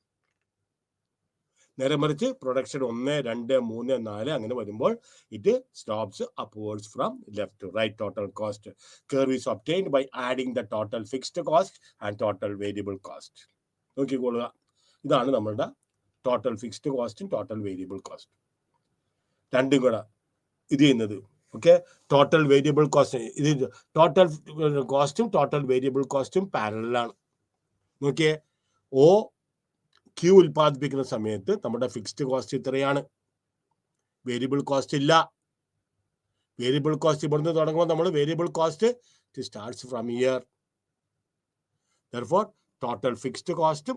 നേരെ മറിച്ച് പ്രൊഡക്ഷൻ 1, 2, 3, 4 അങ്ങനെ വരുമ്പോൾ it stops upwards from left to right. Total cost curve is obtained by adding the total fixed cost and total variable cost. നോക്കിക്കൊള്ളുക, ഇതാണ് നമ്മളുടെ ടോട്ടൽ ഫിക്സ്ഡ് കോസ്റ്റും ടോട്ടൽ വേരിയബിൾ കോസ്റ്റ് രണ്ടും കൂടെ ഇത് ചെയ്യുന്നത്. ഓക്കെ, ടോട്ടൽ വേരിയബിൾ കോസ്റ്റ്, ഇത് total കോസ്റ്റും ടോട്ടൽ വേരിയബിൾ കോസ്റ്റും പാരലലാണ്. നോക്കിയേ, Q ഉൽപ്പാദിപ്പിക്കുന്ന സമയത്ത് നമ്മുടെ ഫിക്സ്ഡ് കോസ്റ്റ് ഇത്രയാണ്, വേരിയബിൾ കോസ്റ്റ് ഇല്ല. വേരിയബിൾ കോസ്റ്റ് ഇവിടുന്ന് തുടങ്ങുമ്പോൾ നമ്മൾ variable cost it starts from here. therefore total fixed cost,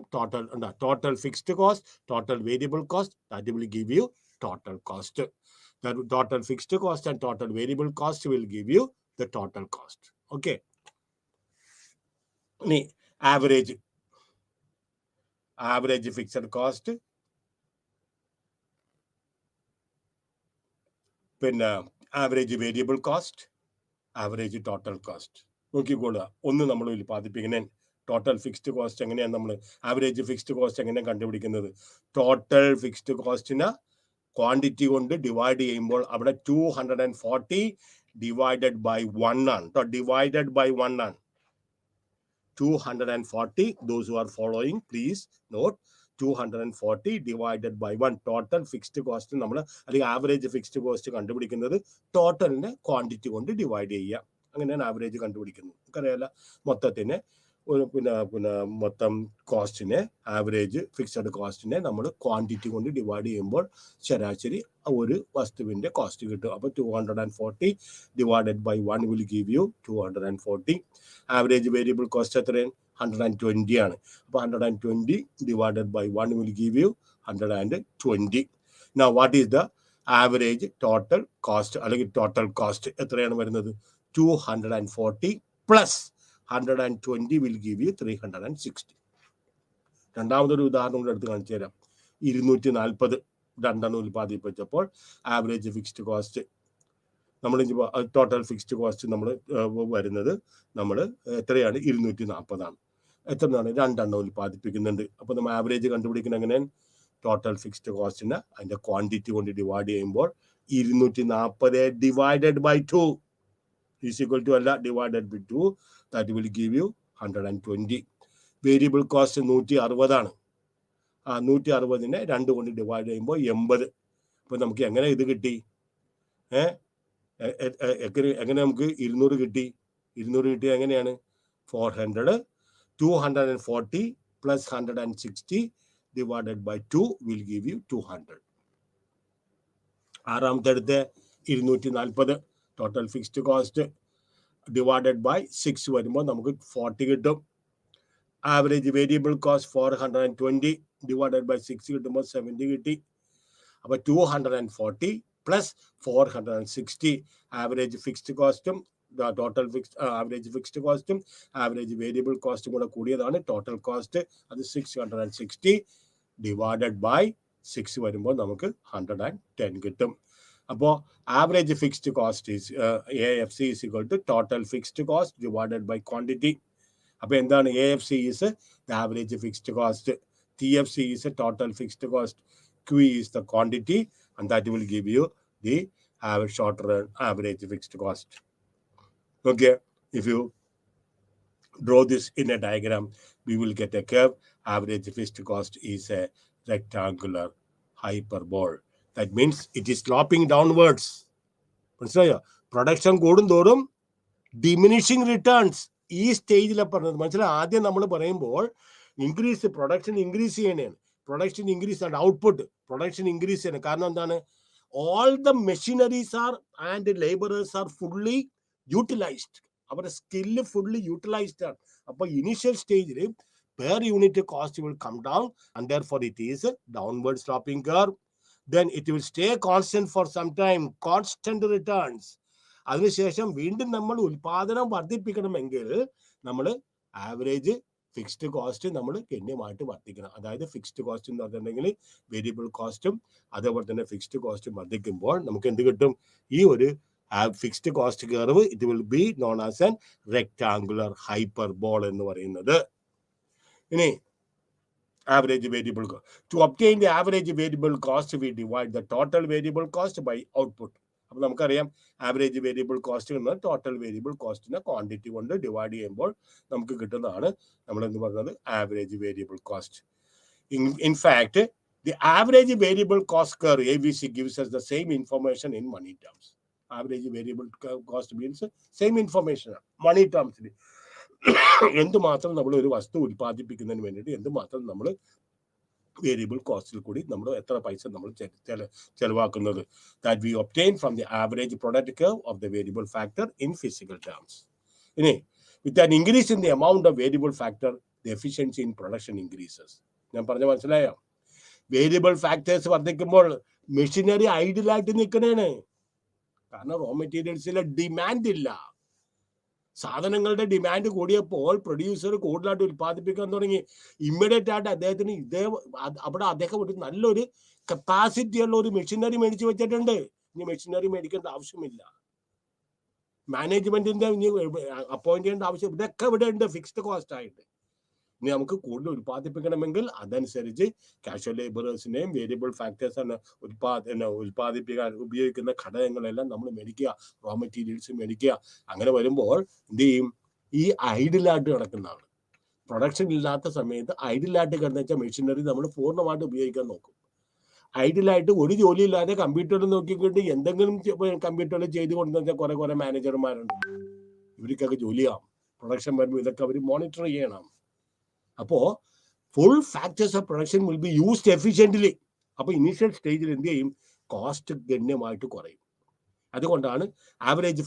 total fixed cost, total variable cost, that will give you total cost. The total fixed cost and total variable cost will give you the total cost. Okay. Average fixed cost, പിന്നെ average variable cost, average total cost. നോക്കിക്കോളുക, ഒന്ന് നമ്മൾ ഉൽപ്പാദിപ്പിക്കുന്ന total fixed cost എങ്ങനെയാണ് നമ്മൾ average fixed cost എങ്ങനെയാണ് കണ്ടുപിടിക്കുന്നത്? Total fixed കോസ്റ്റിനെ quantity കൊണ്ട് ഡിവൈഡ് ചെയ്യുമ്പോൾ അവിടെ 240 ഡിവൈഡഡ് ബൈ 1 ആണ്. ഡിവൈഡഡ് ബൈ 1 ആണ് 240. Those who are following, please note 240 divided by 1. Total fixed cost നമ്മൾ അല്ലെങ്കിൽ ആവറേജ് ഫിക്സ്ഡ് കോസ്റ്റ് കണ്ടുപിടിക്കുന്നത് ടോട്ടലിനെ ക്വാണ്ടിറ്റി കൊണ്ട് ഡിവൈഡ് ചെയ്യുക, അങ്ങനെയാണ് ആവറേജ് കണ്ടുപിടിക്കുന്നത്. നമുക്കറിയാലോ, മൊത്തത്തിന് പിന്നെ മൊത്തം കോസ്റ്റിനെ, ആവറേജ് ഫിക്സഡ് കോസ്റ്റിനെ നമ്മൾ ക്വാണ്ടിറ്റി കൊണ്ട് ഡിവൈഡ് ചെയ്യുമ്പോൾ ശരാശരി ഒരു വസ്തുവിന്റെ കോസ്റ്റ് കിട്ടും. അപ്പോൾ 240 divided by 1 will give you 240. Average variable cost എത്രയാണ്? 120 ആണ്. അപ്പോൾ 120 divided by 1 will give you 120. Now what is the average total cost അല്ലെങ്കിൽ ടോട്ടൽ കോസ്റ്റ് എത്രയാണ് വരുന്നത്? 240 പ്ലസ് 120 will give you 360. രണ്ടാമതൊരു ഉദാഹരണം കൂടെ എടുത്ത് കാണിച്ചു തരാം. 240 രണ്ടെണ്ണം ഉൽപ്പാദിപ്പിച്ചപ്പോൾ ആവറേജ് ഫിക്സ്ഡ് കോസ്റ്റ് നമ്മൾ ടോട്ടൽ ഫിക്സ്ഡ് കോസ്റ്റ് നമ്മൾ വരുന്നത് നമ്മൾ എത്രയാണ് 240 എത്രയാണ് 2 ഉൽപ്പാദിപ്പിക്കുന്നുണ്ട്. അപ്പോൾ നമ്മൾ ആവറേജ് കണ്ടുപിടിക്കുന്ന എങ്ങനെ ടോട്ടൽ ഫിക്സ്ഡ് കോസ്റ്റിനെ അതിന്റെ ക്വാണ്ടിറ്റി കൊണ്ട് ഡിവൈഡ് ചെയ്യുമ്പോൾ 240 divided by 2 is equal to അല്ല divided by 2 that will give you 120. Variable cost 160 160നെ 2 കൊണ്ട് ഡിവൈഡ് ചെയ്യുമ്പോൾ 80. അപ്പോൾ നമുക്ക് എങ്ങനെ ഇത് കിട്ടി? എങ്ങനെ നമുക്ക് 200 കിട്ടി? 200 കിട്ടിയ എങ്ങനെയാണ്? 240 plus 160 divided by 2 will give you 200. ആറാമത്തെ അടുത്ത് 240 total fixed cost divided by 6 വരുമ്പോൾ നമുക്ക് 40 കിട്ടും. Average variable cost 420 divided by 6 കിട്ടുമ്പോൾ 70 കിട്ടി. അപ്പോൾ 240 പ്ലസ് 460 ആവറേജ് ഫിക്സ്ഡ് കോസ്റ്റും ടോട്ടൽ ആവറേജ് ഫിക്സ്ഡ് കോസ്റ്റും ആവറേജ് വേരിയബിൾ കോസ്റ്റും കൂടെ കൂടിയതാണ് ടോട്ടൽ കോസ്റ്റ്. അത് 660 ഡിവൈഡഡ് ബൈ 6 വരുമ്പോൾ നമുക്ക് 110 കിട്ടും. അപ്പോൾ average fixed cost is AFC is equal to total fixed cost divided by quantity. അപ്പോൾ എന്താണ്? AFC is the average fixed cost, TFC is total fixed cost, Q is the quantity, and that will give you the short run average fixed cost. Okay, if you draw this in a diagram, we will get a curve. Average fixed cost is a rectangular hyperbole. That means it is sloping downwards. മനസ്സിലായോ? Production കൂടുന്തോറും diminishing returns ഈ സ്റ്റേജിലാണ് പറഞ്ഞത്. മനസ്സിലായി? ആദ്യം നമ്മൾ പറയുമ്പോൾ increase production increase ചെയ്യണേണ്. പ്രൊഡക്ഷൻ ഇൻക്രീസ് ആണ്, ഔട്ട്പുട്ട് പ്രൊഡക്ഷൻ ഇൻക്രീസ് ചെയ്യണം. കാരണം എന്താണ്? All the machineries are and labourers are fully utilised. അവരുടെ സ്കില്ല് ഫുള്ളി യൂട്ടിലൈസ്ഡ് ആണ്. അപ്പോൾ ഇനീഷ്യൽ സ്റ്റേജിൽ per unit cost will come down and therefore it is a downward sloping curve. Then it will stay constant for some time, constant returns. അതിനുശേഷം വീണ്ടും നമ്മൾ ഉൽപാദനം വർദ്ധിപ്പിക്കണമെങ്കിൽ നമ്മൾ average fixed cost നമ്മൾ ഗണ്യമായിട്ട് വർദ്ധിക്കണം. അതായത് ഫിക്സ്ഡ് കോസ്റ്റ് എന്ന് പറഞ്ഞിട്ടുണ്ടെങ്കിൽ വേരിയബിൾ കോസ്റ്റും അതേപോലെ തന്നെ ഫിക്സ്ഡ് കോസ്റ്റും വർദ്ധിക്കുമ്പോൾ നമുക്ക് എന്ത് കിട്ടും? ഈ ഒരു fixed cost curve it will be known as an rectangular hyperbola എന്ന് പറയുന്നത്. ഇനി average variable cost. To obtain the average variable cost we divide the total variable cost by output. അപ്പൊ നമുക്കറിയാം ആവറേജ് വേരിയബിൾ കോസ്റ്റ് എന്ന total variable കോസ്റ്റിനെ quantity കൊണ്ട് divide ചെയ്യുമ്പോൾ നമുക്ക് കിട്ടുന്നതാണ് നമ്മൾ എന്ത് പറയുന്നത് average variable cost. In fact the average variable cost curve ABC gives us the same information in money terms. Average variable cost means same information ആണ് മണി ടേംസിൽ. എന്തുമാത്രം നമ്മൾ ഒരു വസ്തു ഉൽപ്പാദിപ്പിക്കുന്നതിന് വേണ്ടിയിട്ട് എന്തുമാത്രം നമ്മൾ വേരിയബിൾ കോസ്റ്റിൽ കൂടി നമ്മൾ എത്ര പൈസ നമ്മൾ ചെലവാക്കുന്നത്. That we obtain from the average product curve of the variable factor in physical terms. ഇനി with an increase in the amount of variable factor the efficiency in production increases. ഞാൻ പറഞ്ഞ മനസ്സിലായോ? വേരിയബിൾ ഫാക്ടേഴ്സ് വർദ്ധിക്കുമ്പോൾ machinery ഐഡിലായിട്ട് നിൽക്കണേണ്. കാരണം raw മെറ്റീരിയൽസിലെ demand ഇല്ല. സാധനങ്ങളുടെ ഡിമാൻഡ് കൂടിയപ്പോൾ പ്രൊഡ്യൂസർ കൂടുതലായിട്ട് ഉൽപ്പാദിപ്പിക്കാൻ തുടങ്ങി. ഇമ്മീഡിയറ്റ് ആയിട്ട് അദ്ദേഹത്തിന് അവിടെ അദ്ദേഹം ഒരു നല്ലൊരു കപ്പാസിറ്റി ഉള്ള ഒരു മെഷീനറി മേടിച്ചു വെച്ചിട്ടുണ്ട്. ഇനി മെഷീനറി മേടിക്കേണ്ട ആവശ്യമില്ല, മാനേജ്മെന്റിന്റെ ഇനി അപ്പോയിന്റ് ചെയ്യേണ്ട ആവശ്യം. ഇതൊക്കെ ഇവിടെ ഉണ്ട് ഫിക്സ്ഡ് കോസ്റ്റ് ആയിട്ട്. ഇനി നമുക്ക് കൂടുതൽ ഉൽപ്പാദിപ്പിക്കണമെങ്കിൽ അതനുസരിച്ച് കാഷ്വൽ ലേബറേഴ്സിനെയും വേരിയബിൾ ഫാക്ടേഴ്സ് ഉൽപ്പാദിപ്പിക്കാൻ ഉപയോഗിക്കുന്ന ഘടകങ്ങളെല്ലാം നമ്മൾ മേടിക്കുക, റോ മെറ്റീരിയൽസ് മേടിക്കുക. അങ്ങനെ വരുമ്പോൾ എന്ത് ചെയ്യും? ഈ ഐഡിലായിട്ട് കിടക്കുന്നതാണ്. പ്രൊഡക്ഷൻ ഇല്ലാത്ത സമയത്ത് ഐഡിലായിട്ട് കിടന്ന വെച്ചാൽ മെഷീനറി നമ്മൾ പൂർണ്ണമായിട്ട് ഉപയോഗിക്കാൻ നോക്കും. ഐഡിലായിട്ട് ഒരു ജോലിയില്ലാതെ കമ്പ്യൂട്ടറിൽ നോക്കിക്കൊണ്ട് എന്തെങ്കിലും കമ്പ്യൂട്ടറിൽ ചെയ്ത് കൊണ്ടെന്ന് വെച്ചാൽ കുറെ മാനേജർമാരുണ്ട്. ഇവർക്കൊക്കെ ജോലിയാവും. പ്രൊഡക്ഷൻ വരുമ്പോൾ ഇതൊക്കെ അവർ മോണിറ്റർ ചെയ്യണം. അപ്പോൾ full factors of production will be used efficiently. അപ്പോൾ ഇനീഷ്യൽ സ്റ്റേജിൽ എന്ത് ചെയ്യും? കോസ്റ്റ് ഗണ്യമായിട്ട് കുറയും. അതുകൊണ്ടാണ് ആവറേജ്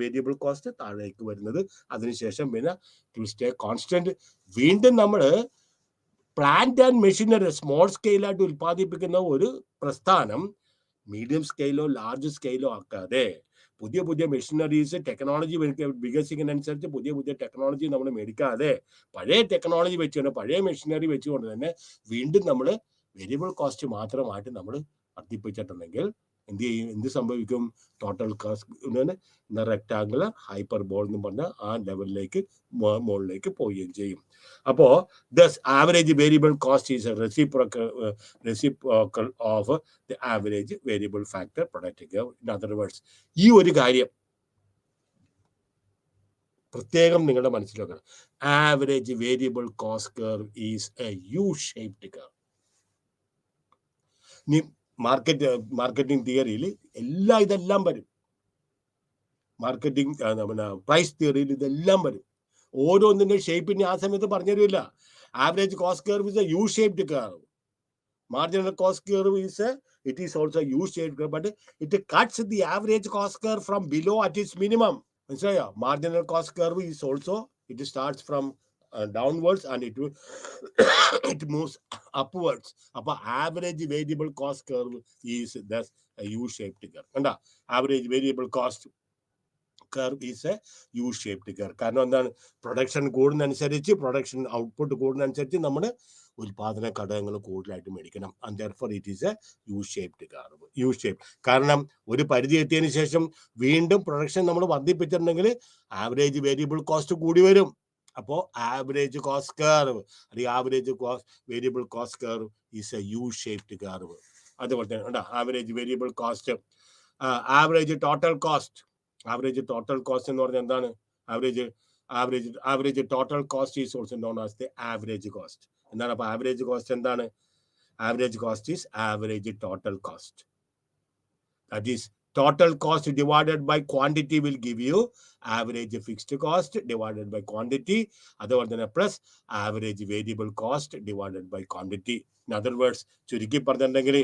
വേരിയബിൾ കോസ്റ്റ് താഴേക്ക് വരുന്നത്. അതിനുശേഷം പിന്നെ ടു സ്റ്റേ കോൺസ്റ്റന്റ്. വീണ്ടും നമ്മൾ പ്ലാന്റ് ആൻഡ് മെഷീനറി സ്മോൾ സ്കെയിലായിട്ട് ഉൽപ്പാദിപ്പിക്കുന്ന ഒരു പ്രസ്ഥാനം മീഡിയം സ്കെയിലോ ലാർജ് സ്കെയിലോ ആക്കാതെ പുതിയ പുതിയ മെഷീനറീസ് ടെക്നോളജി വികസിക്കുന്നതനുസരിച്ച് പുതിയ ടെക്നോളജി നമ്മൾ മേടിക്കാതെ പഴയ ടെക്നോളജി വെച്ചുകൊണ്ട് പഴയ മെഷീനറി വെച്ചുകൊണ്ട് തന്നെ വീണ്ടും നമ്മൾ വേരിയബിൾ കോസ്റ്റ് മാത്രമായിട്ട് നമ്മൾ വർദ്ധിപ്പിച്ചിട്ടുണ്ടെങ്കിൽ എന്ത് സംഭവിക്കും? ടോട്ടൽ കോസ്റ്റ് റെക്ടാങ്കുലർ ഹൈപ്പർബോൾ എന്ന് പറഞ്ഞാൽ ആ ലെവലിലേക്ക് മുകളിലേക്ക് പോവുകയും ചെയ്യും. അപ്പോ thus average variable cost is reciprocal of the average variable factor product curve. In other words, ഈ ഒരു കാര്യം പ്രത്യേകം നിങ്ങളുടെ മനസ്സിലാക്കണം. Average variable cost curve is a U shaped curve. Marketing തിയറിയിൽ ഇതെല്ലാം വരും. മാർക്കറ്റിംഗ് പ്രൈസ് തിയറിയിൽ ഇതെല്ലാം വരും. ഓരോന്നിന്റെ ഷേപ്പിന് ആ സമയത്ത് പറഞ്ഞു തരില്ല. Average cost curve is a U shaped curve. Marginal cost curve it is also a U-shaped curve, but it cuts the average cost curve from below at its minimum. മനസ്സിലായോ? Marginal cost curve is also, it starts from downwards and it moves upwards. അപ്പോൾ average variable cost curve is thus a U-shaped curve. കണ്ടാ? Average variable cost curve is a U shaped curve. കാരണം എന്താണ്? Production കൂടുന്നതനുസരിച്ച്, production output കൂടുന്നതനുസരിച്ച് നമ്മുടെ ഉൽപാദന ഘടകങ്ങൾ കൂടുതലായിട്ട് മേടിക്കണം. And therefore it is a U shaped curve. U shape കാരണം ഒരു പരിധി എത്തിയതിനു ശേഷം വീണ്ടും പ്രൊഡക്ഷൻ നമ്മൾ വർദ്ധിപ്പിച്ചിട്ടുണ്ടെങ്കിൽ ആവറേജ് വേരിയബിൾ കോസ്റ്റ് കൂടി വരും. അപ്പോൾ ആവറേജ് കോസ്റ്റ് കർവ് അല്ലെങ്കിൽ average variable cost curve is a U shaped curve. അതുപോലെ തന്നെ average variable cost, average total cost. Average total cost എന്ന് പറഞ്ഞാൽ എന്താണ്? Average total cost is also known as the average cost. എന്താണ് അപ്പൊ average cost? എന്താണ് average cost? Is average total cost. That is total cost divided by quantity will give you average fixed cost divided by quantity. അതുപോലെ തന്നെ plus average variable cost divided by quantity. In other words, ചുരുക്കി പറഞ്ഞിട്ടുണ്ടെങ്കിൽ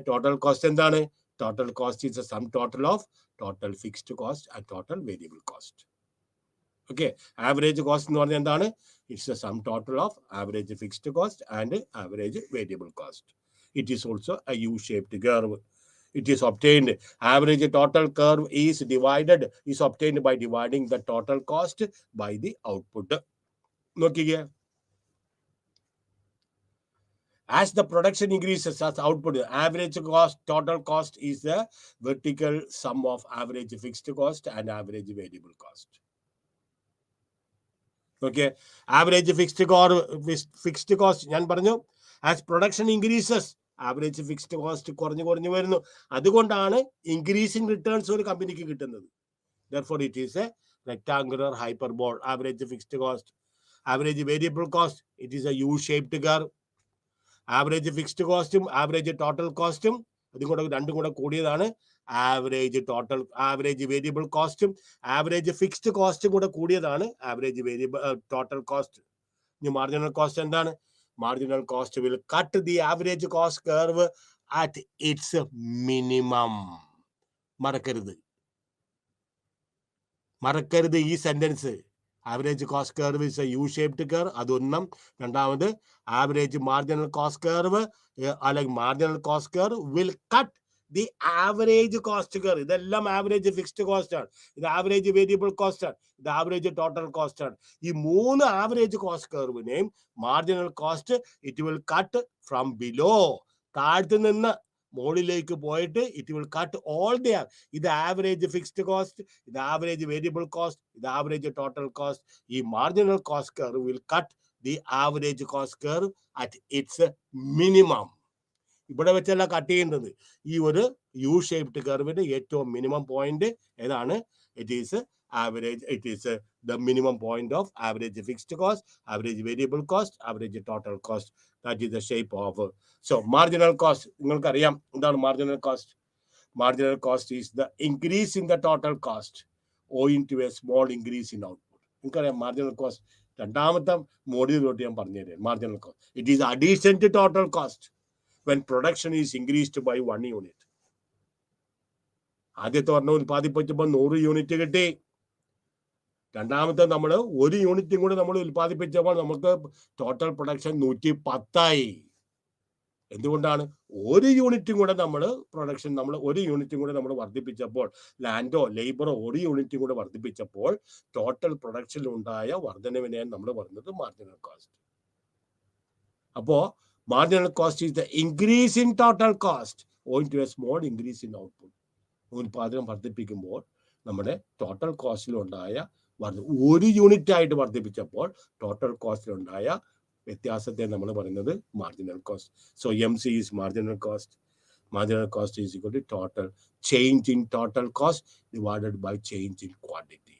total cost എന്താണ്? Total cost is a sum total of total fixed cost and total variable cost. Okay, average cost എന്ന് പറഞ്ഞാൽ എന്താണ്? It's a sum total of average fixed cost and average variable cost. It is also a U shaped curve. It is obtained, average total curve is obtained by dividing the total cost by the output. നോക്കിക്കേ, as the production increases, as output, average cost, total cost is the vertical sum of average fixed cost and average variable cost. Okay, average fixed cost ഞാൻ പറഞ്ഞു, as production increases, average fixed cost കുറഞ്ഞു വരുന്നു. അതുകൊണ്ടാണ് increasing returns ഒരു കമ്പനിക്ക് കിട്ടുന്നത്. Therefore it is a rectangular hyperbole. Average fixed cost, average variable cost, it is a U-shaped curve. Average fixed കോസ്റ്റും average total കോസ്റ്റും രണ്ടും കൂടെ കൂടിയതാണ് ആവറേജ് വേരിയബിൾ കോസ്റ്റും ആവറേജ് ഫിക്സ്ഡ് കോസ്റ്റും കൂടെ കൂടിയതാണ് ആവറേജ് ടോട്ടൽ കോസ്റ്റ്. ഇനി മാർജിനൽ കോസ്റ്റ് എന്താണ്? Marginal cost will cut the average cost curve at its minimum. മറക്കരുത് ഈ sentence. Average cost curve is a U shaped curve. അതൊന്നും. രണ്ടാമത്, ആവറേജ് മാർജിനൽ കോസ്റ്റ് കർവ് അല്ലെങ്കിൽ marginal cost curve will cut the average cost curve. ഇതെല്ലാം average fixed cost ആണ്, ഇത് average variable cost ആണ്, ഇത് ആവറേജ് ടോട്ടൽ കോസ്റ്റ് ആണ്. ഈ മൂന്ന് ആവറേജ് കോസ്റ്റ് കർവിനെയും marginal cost it will cut from below, താഴത്ത് നിന്ന് മുകളിലേക്ക് പോയിട്ട് it will cut all there. ഇത് ആവറേജ് ഫിക്സ്ഡ് കോസ്റ്റ്, ഇത് ആവറേജ് വേരിയബിൾ കോസ്റ്റ്, ഇത് ആവറേജ് ടോട്ടൽ കോസ്റ്റ്. ഈ marginal cost curve will cut the average cost curve at its minimum. ഇവിടെ വെച്ചല്ല കട്ട് ചെയ്യേണ്ടത്. ഈ ഒരു യു ഷേപ്ഡ് കർവിന്റെ ഏറ്റവും മിനിമം പോയിന്റ് ഏതാണ്? It is average, it is the minimum point of average fixed cost, average variable cost, average total cost. That is the shape of so marginal cost. നിങ്ങൾക്ക് അറിയാം എന്താണ് marginal cost? Marginal cost is the increase in the total cost owing to a small increase in output. നിങ്ങൾക്കറിയാം marginal cost രണ്ടാമത്തെ മോഡ്യൂളിലോട്ട് ഞാൻ പറഞ്ഞുതരാം. marginal cost, it is addition to total cost when production is increased by 1 unit. ആദ്യത്തെ പറഞ്ഞ ഉൽപ്പാദിപ്പിച്ചപ്പോൾ 100 unit കിട്ടി. രണ്ടാമത്തെ നമ്മൾ 1 യൂണിറ്റും കൂടെ നമ്മൾ ഉൽപ്പാദിപ്പിച്ചപ്പോൾ നമുക്ക് ടോട്ടൽ പ്രൊഡക്ഷൻ 110ആയി. എന്തുകൊണ്ടാണ്? 1 യൂണിറ്റും കൂടെ നമ്മൾ വർദ്ധിപ്പിച്ചപ്പോൾ, ലാൻഡോ ലേബറോ 1 യൂണിറ്റും കൂടെ വർദ്ധിപ്പിച്ചപ്പോൾ ടോട്ടൽ പ്രൊഡക്ഷനിൽ ഉണ്ടായ വർധനവിനെയാണ് നമ്മൾ പറയുന്നത് മാർജിനൽ കോസ്റ്റ്. അപ്പോ marginal cost is the increase in total cost owing to a small increase in output. ഉൽപാദനം വർദ്ധിപ്പിക്കുമ്പോൾ നമ്മുടെ ടോട്ടൽ കോസ്റ്റിലുണ്ടായ ഒരു യൂണിറ്റ് ആയിട്ട് വർദ്ധിപ്പിച്ചപ്പോൾ ടോട്ടൽ കോസ്റ്റിലുണ്ടായ വ്യത്യാസത്തെ നമ്മൾ പറയുന്നത് marginal cost. So MC is marginal cost. Marginal cost is equal to total change in total cost divided by change in quantity.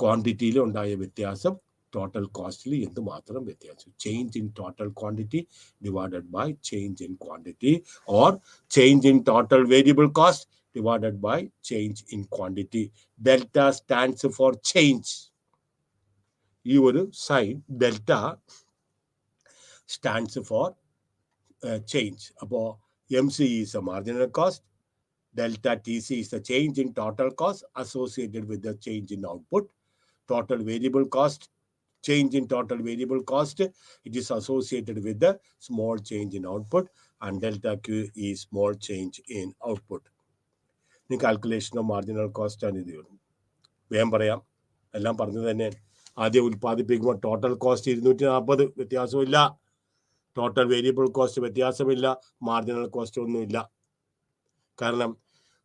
ക്വാണ്ടിറ്റിയിൽ ഉണ്ടായ വ്യത്യാസം ടോട്ടൽ കോസ്റ്റിൽ എന്തുമാത്രം വ്യത്യാസം. Change in total quantity divided by change in quantity or change in total variable cost divided by change in quantity. Delta stands for change. ഈ ഒരു sign delta stands for change. അപ്പോൾ MC is a marginal cost. Delta TC is the change in total cost associated with the change in output. Total variable cost, change in total variable cost, it is associated with the small change in output, and delta Q is small change in output. ഈ calculation of marginal cost ആണ് ഇത്. വേഗം പറയാം, എല്ലാം പറഞ്ഞു തന്നെ. ആദ്യം ഉൽപ്പാദിപ്പിക്കുമ്പോൾ total cost 240, വ്യത്യാസമില്ല. ടോട്ടൽ വേരിയബിൾ കോസ്റ്റ് വ്യത്യാസമില്ല. മാർജിനൽ കോസ്റ്റ് ഒന്നുമില്ല. കാരണം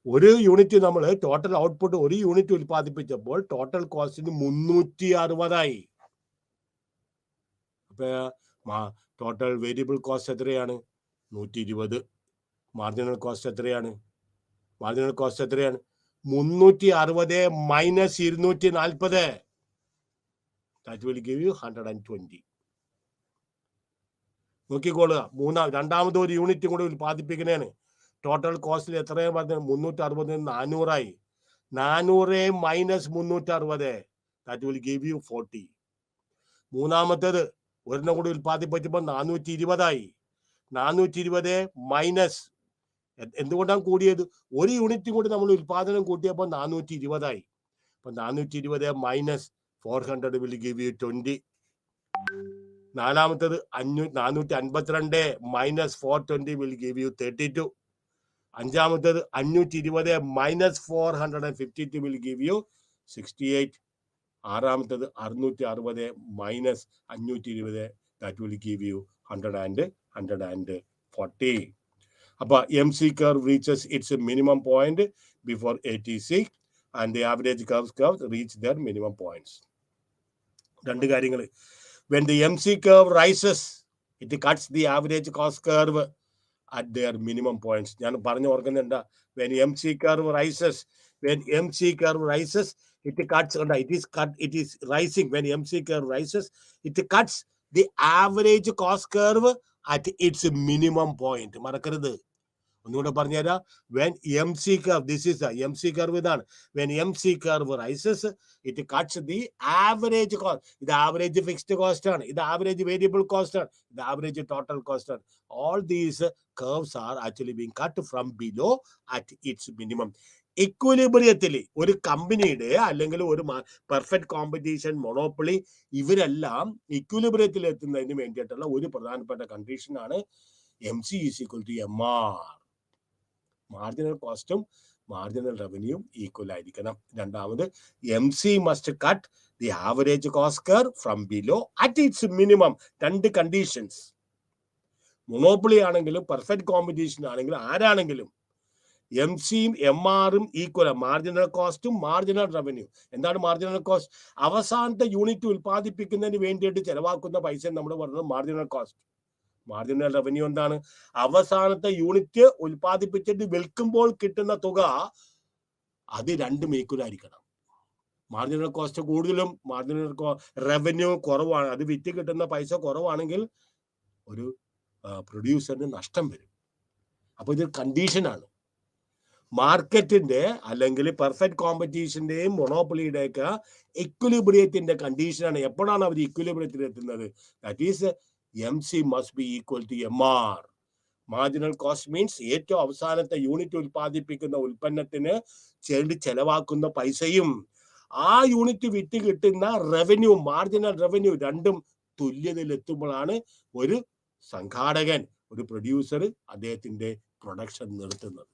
ഒരു യൂണിറ്റ് നമ്മൾ ടോട്ടൽ ഔട്ട്പുട്ട് ഒരു യൂണിറ്റ് ഉൽപ്പാദിപ്പിച്ചപ്പോൾ ടോട്ടൽ കോസ്റ്റിന് 360 അപ്പൊ ടോട്ടൽ വേരിയബിൾ കോസ്റ്റ് എത്രയാണ്? 120. മാർജിനൽ കോസ്റ്റ് എത്രയാണ്? 360 minus 240. That will give you 120. നോക്കിക്കോളുക. രണ്ടാമത് ഒരു യൂണിറ്റ് കൂടെ ഉൽപ്പാദിപ്പിക്കുന്നതാണ്. ടോട്ടൽ കോസ്റ്റിൽ എത്രയും പറഞ്ഞ 360 400. 400 minus 360. That will give you 40. മൂന്നാമത്തേത് ഒരെണ്ണം കൂടി ഉൽപ്പാദിപ്പിച്ചപ്പോൾ 420. 420 മൈനസ്, എന്തുകൊണ്ടാണ് കൂടിയത്? ഒരു യൂണിറ്റും കൂടി നമ്മൾ ഉൽപാദനം കൂട്ടിയപ്പോൾ 420. അപ്പൊ 420 മൈനസ് 400 will give you 20. നാലാമത്തത് 452 മൈനസ് 420 will give you 32. അഞ്ചാമത്തത് 520 minus 452 will give you 68. ആറാമത്തത് 660 minus 520, that will give you 140. അപ്പൊ MC curve reaches its minimum point before ATC and the average curves reach their minimum points. രണ്ട് കാര്യങ്ങൾ. When the MC curve rises, it cuts the average cost curve at their minimum points. ഞാൻ പറഞ്ഞു ഓർക്കുന്നുണ്ട്. When MC curve rises, it cuts, it is rising. When MC curve rises, it cuts the average cost curve at its minimum point. മറക്കരുത്. ഒന്നുകൂടെ പറഞ്ഞുതരാം. When MC curve, this is the MC curve ഇതാണ്. When MC curve rises, it cuts the average cost. ഇത് average fixed cost ആണ്. ഇത് average variable cost ആണ്. ഇത് average total cost ആണ്. All these curves are actually being cut from below at its minimum. ഇക്വിലിബ്രിയത്തിൽ ഒരു കമ്പനിയുടെ അല്ലെങ്കിൽ ഒരു പെർഫെക്റ്റ് കോമ്പറ്റീഷൻ, മൊണോപ്പൊളി, ഇവരെല്ലാം ഇക്വിലിബ്രിയത്തിൽ എത്തുന്നതിന് വേണ്ടിയിട്ടുള്ള ഒരു പ്രധാനപ്പെട്ട കണ്ടീഷനാണ് MC is equal to MR. Marginal കോസ്റ്റും മാർജിനൽ റവന്യൂവും ഈക്വൽ ആയിരിക്കണം. രണ്ടാമത് MC must cut the average cost curve from below at its minimum. രണ്ട് കണ്ടീഷൻസ്. മൊണോപ്പൊളി ആണെങ്കിലും പെർഫെക്റ്റ് കോമ്പറ്റീഷൻ ആണെങ്കിലും ആരാണെങ്കിലും MCയും MRും ഈക്വൽ. മാർജിനൽ കോസ്റ്റും മാർജിനൽ റവന്യൂ. എന്താണ് മാർജിനൽ കോസ്റ്റ്? അവസാനത്തെ യൂണിറ്റ് ഉൽപ്പാദിപ്പിക്കുന്നതിന് വേണ്ടിയിട്ട് ചെലവാക്കുന്ന പൈസ നമ്മൾ പറയുന്നത് മാർജിനൽ കോസ്റ്റ്. മാർജിനൽ റവന്യൂ എന്താണ്? അവസാനത്തെ യൂണിറ്റ് ഉൽപ്പാദിപ്പിച്ചിട്ട് വിൽക്കുമ്പോൾ കിട്ടുന്ന തുക, അത് രണ്ടും ഈക്വൽ ആയിരിക്കണം. മാർജിനൽ കോസ്റ്റ് കൂടുതലും മാർജിനൽ റവന്യൂ കുറവാണ്, അത് വിറ്റ് കിട്ടുന്ന പൈസ കുറവാണെങ്കിൽ ഒരു പ്രൊഡ്യൂസറിന് നഷ്ടം വരും. അപ്പൊ ഇത് കണ്ടീഷനാണ്. മാർക്കറ്റിന്റെ അല്ലെങ്കിൽ പെർഫെക്റ്റ് കോമ്പറ്റീഷന്റെയും മൊണോപ്പൊളിയുടെയൊക്കെ ഇക്വിലിബ്രിയത്തിന്റെ കണ്ടീഷനാണ്. എപ്പോഴാണ് അവർ ഇക്വിലിബ്രിയത്തിൽ എത്തുന്നത്? That is MC must be equal to MR. Marginal cost means ഏറ്റവും അവസാനത്തെ യൂണിറ്റ് ഉൽപ്പാദിപ്പിക്കുന്ന ഉൽപ്പന്നത്തിന് ചെലവാക്കുന്ന പൈസയും ആ യൂണിറ്റ് വിറ്റ് കിട്ടുന്ന റവന്യൂ, മാർജിനൽ റവന്യൂ, രണ്ടും തുല്യതയിലെത്തുമ്പോഴാണ് ഒരു സംഘാടകൻ, ഒരു പ്രൊഡ്യൂസർ അദ്ദേഹത്തിന്റെ പ്രൊഡക്ഷൻ നിർത്തുന്നത്.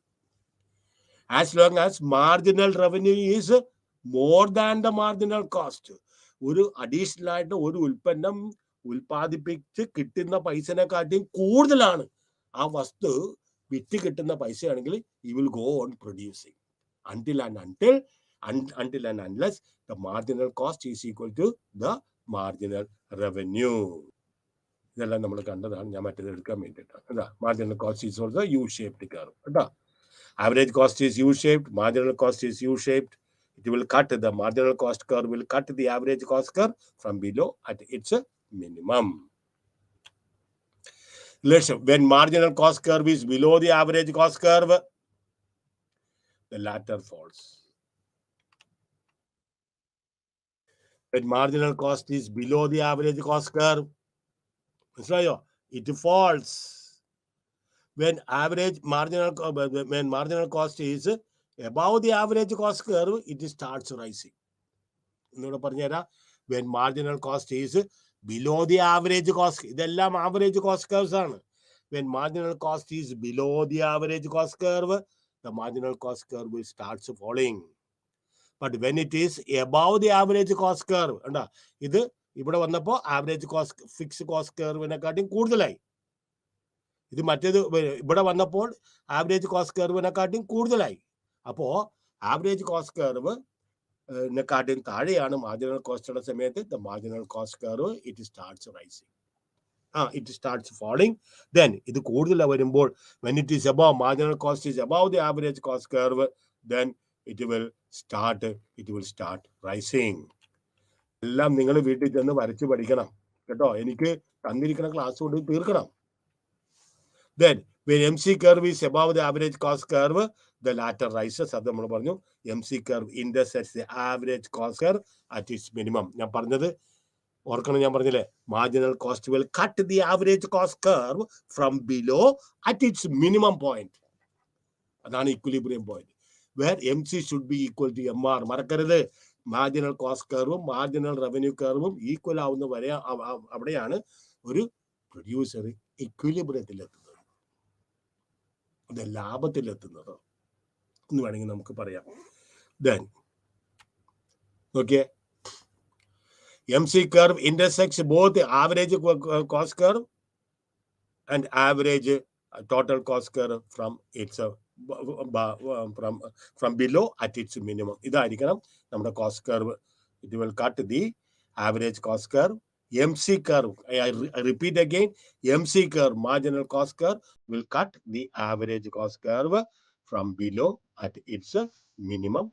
As long as marginal revenue is more than the marginal cost, ഒരു അഡീഷണൽ ആയിട്ട് ഒരു ഉൽപ്പന്നം ഉൽപ്പാദിപ്പിച്ച് കിട്ടുന്ന പൈസനെക്കാട്ടിയും കൂടുതലാണ് ആ വസ്തു വിറ്റ് കിട്ടുന്ന പൈസയാണെങ്കിൽ you will go on producing until and unless the marginal cost is equal to the marginal revenue. ഇതെല്ലാം നമ്മൾ കണ്ടതാണ്. ഞാൻ മറ്റേത് എടുക്കാൻ വേണ്ടിയിട്ടാണ്. എന്താ marginal cost is also you shaped curve. കേട്ടോ, average cost is U-shaped, marginal cost is U-shaped. It will cut, the marginal cost curve will cut the average cost curve from below at its minimum. When marginal cost curve is below the average cost curve, the latter falls. When marginal cost is below the average cost curve, it falls. When marginal cost is above the average cost curve, it starts rising. When marginal cost is below the average cost, ഇതെല്ലാം average cost curves ആണ്. When marginal cost is below the average cost curve, the marginal cost curve will start falling. But when it is above the average cost curve, ഇത് ഇവിടെ വന്നപ്പോൾ average cost fixed cost curve-നെക്കാട്ടും കൂടുതലായി. ഇത് മറ്റേത് ഇവിടെ വന്നപ്പോൾ average cost കർവിനെക്കാട്ടും കൂടുതലായി. അപ്പോൾ ആവറേജ് കോസ്റ്റ് കർവിനെക്കാട്ടും താഴെയാണ് മാർജിനൽ കോസ്റ്റുള്ള സമയത്ത് the marginal cost curve it starts rising. It starts falling. Then ഇത് കൂടുതൽ വരുമ്പോൾ when it is above, marginal cost is above the average cost curve, then it will start rising. എല്ലാം നിങ്ങൾ വീട്ടിൽ ചെന്ന് വരച്ച് പഠിക്കണം കേട്ടോ. എനിക്ക് തന്നിരിക്കുന്ന ക്ലാസ് കൊണ്ട് തീർക്കണം. Then when MC curve is above the average cost curve, the latter rises. അത് നമ്മൾ പറഞ്ഞു MC curve intersects the average cost curve at its minimum. ഞാൻ പറഞ്ഞത് ഓർക്കണം, ഞാൻ പറഞ്ഞില്ലേ marginal cost will cut the average cost curve from below at its minimum point. അതാണ് equilibrium point where MC should be equal to MR. മറക്കരുത്, marginal cost curve marginal revenue curve equal ആവുന്ന വരെ അവിടെയാണ് ഒരു പ്രൊഡ്യൂസർ ഇക്വിലിബ്രിയത്തിലെത്തുന്നത്, അത് ലാഭത്തിലെത്തുന്നത് എന്ന് വേണമെങ്കിൽ നമുക്ക് പറയാം. Then okay, MC curve intersects both the average cost curve and average total cost curve from its from below at its minimum. ഇതായിരിക്കണം നമ്മുടെ cost curve. It will cut the average cost curve. MC curve, I repeat again, MC curve, marginal cost curve, will cut the average cost curve from below at its minimum.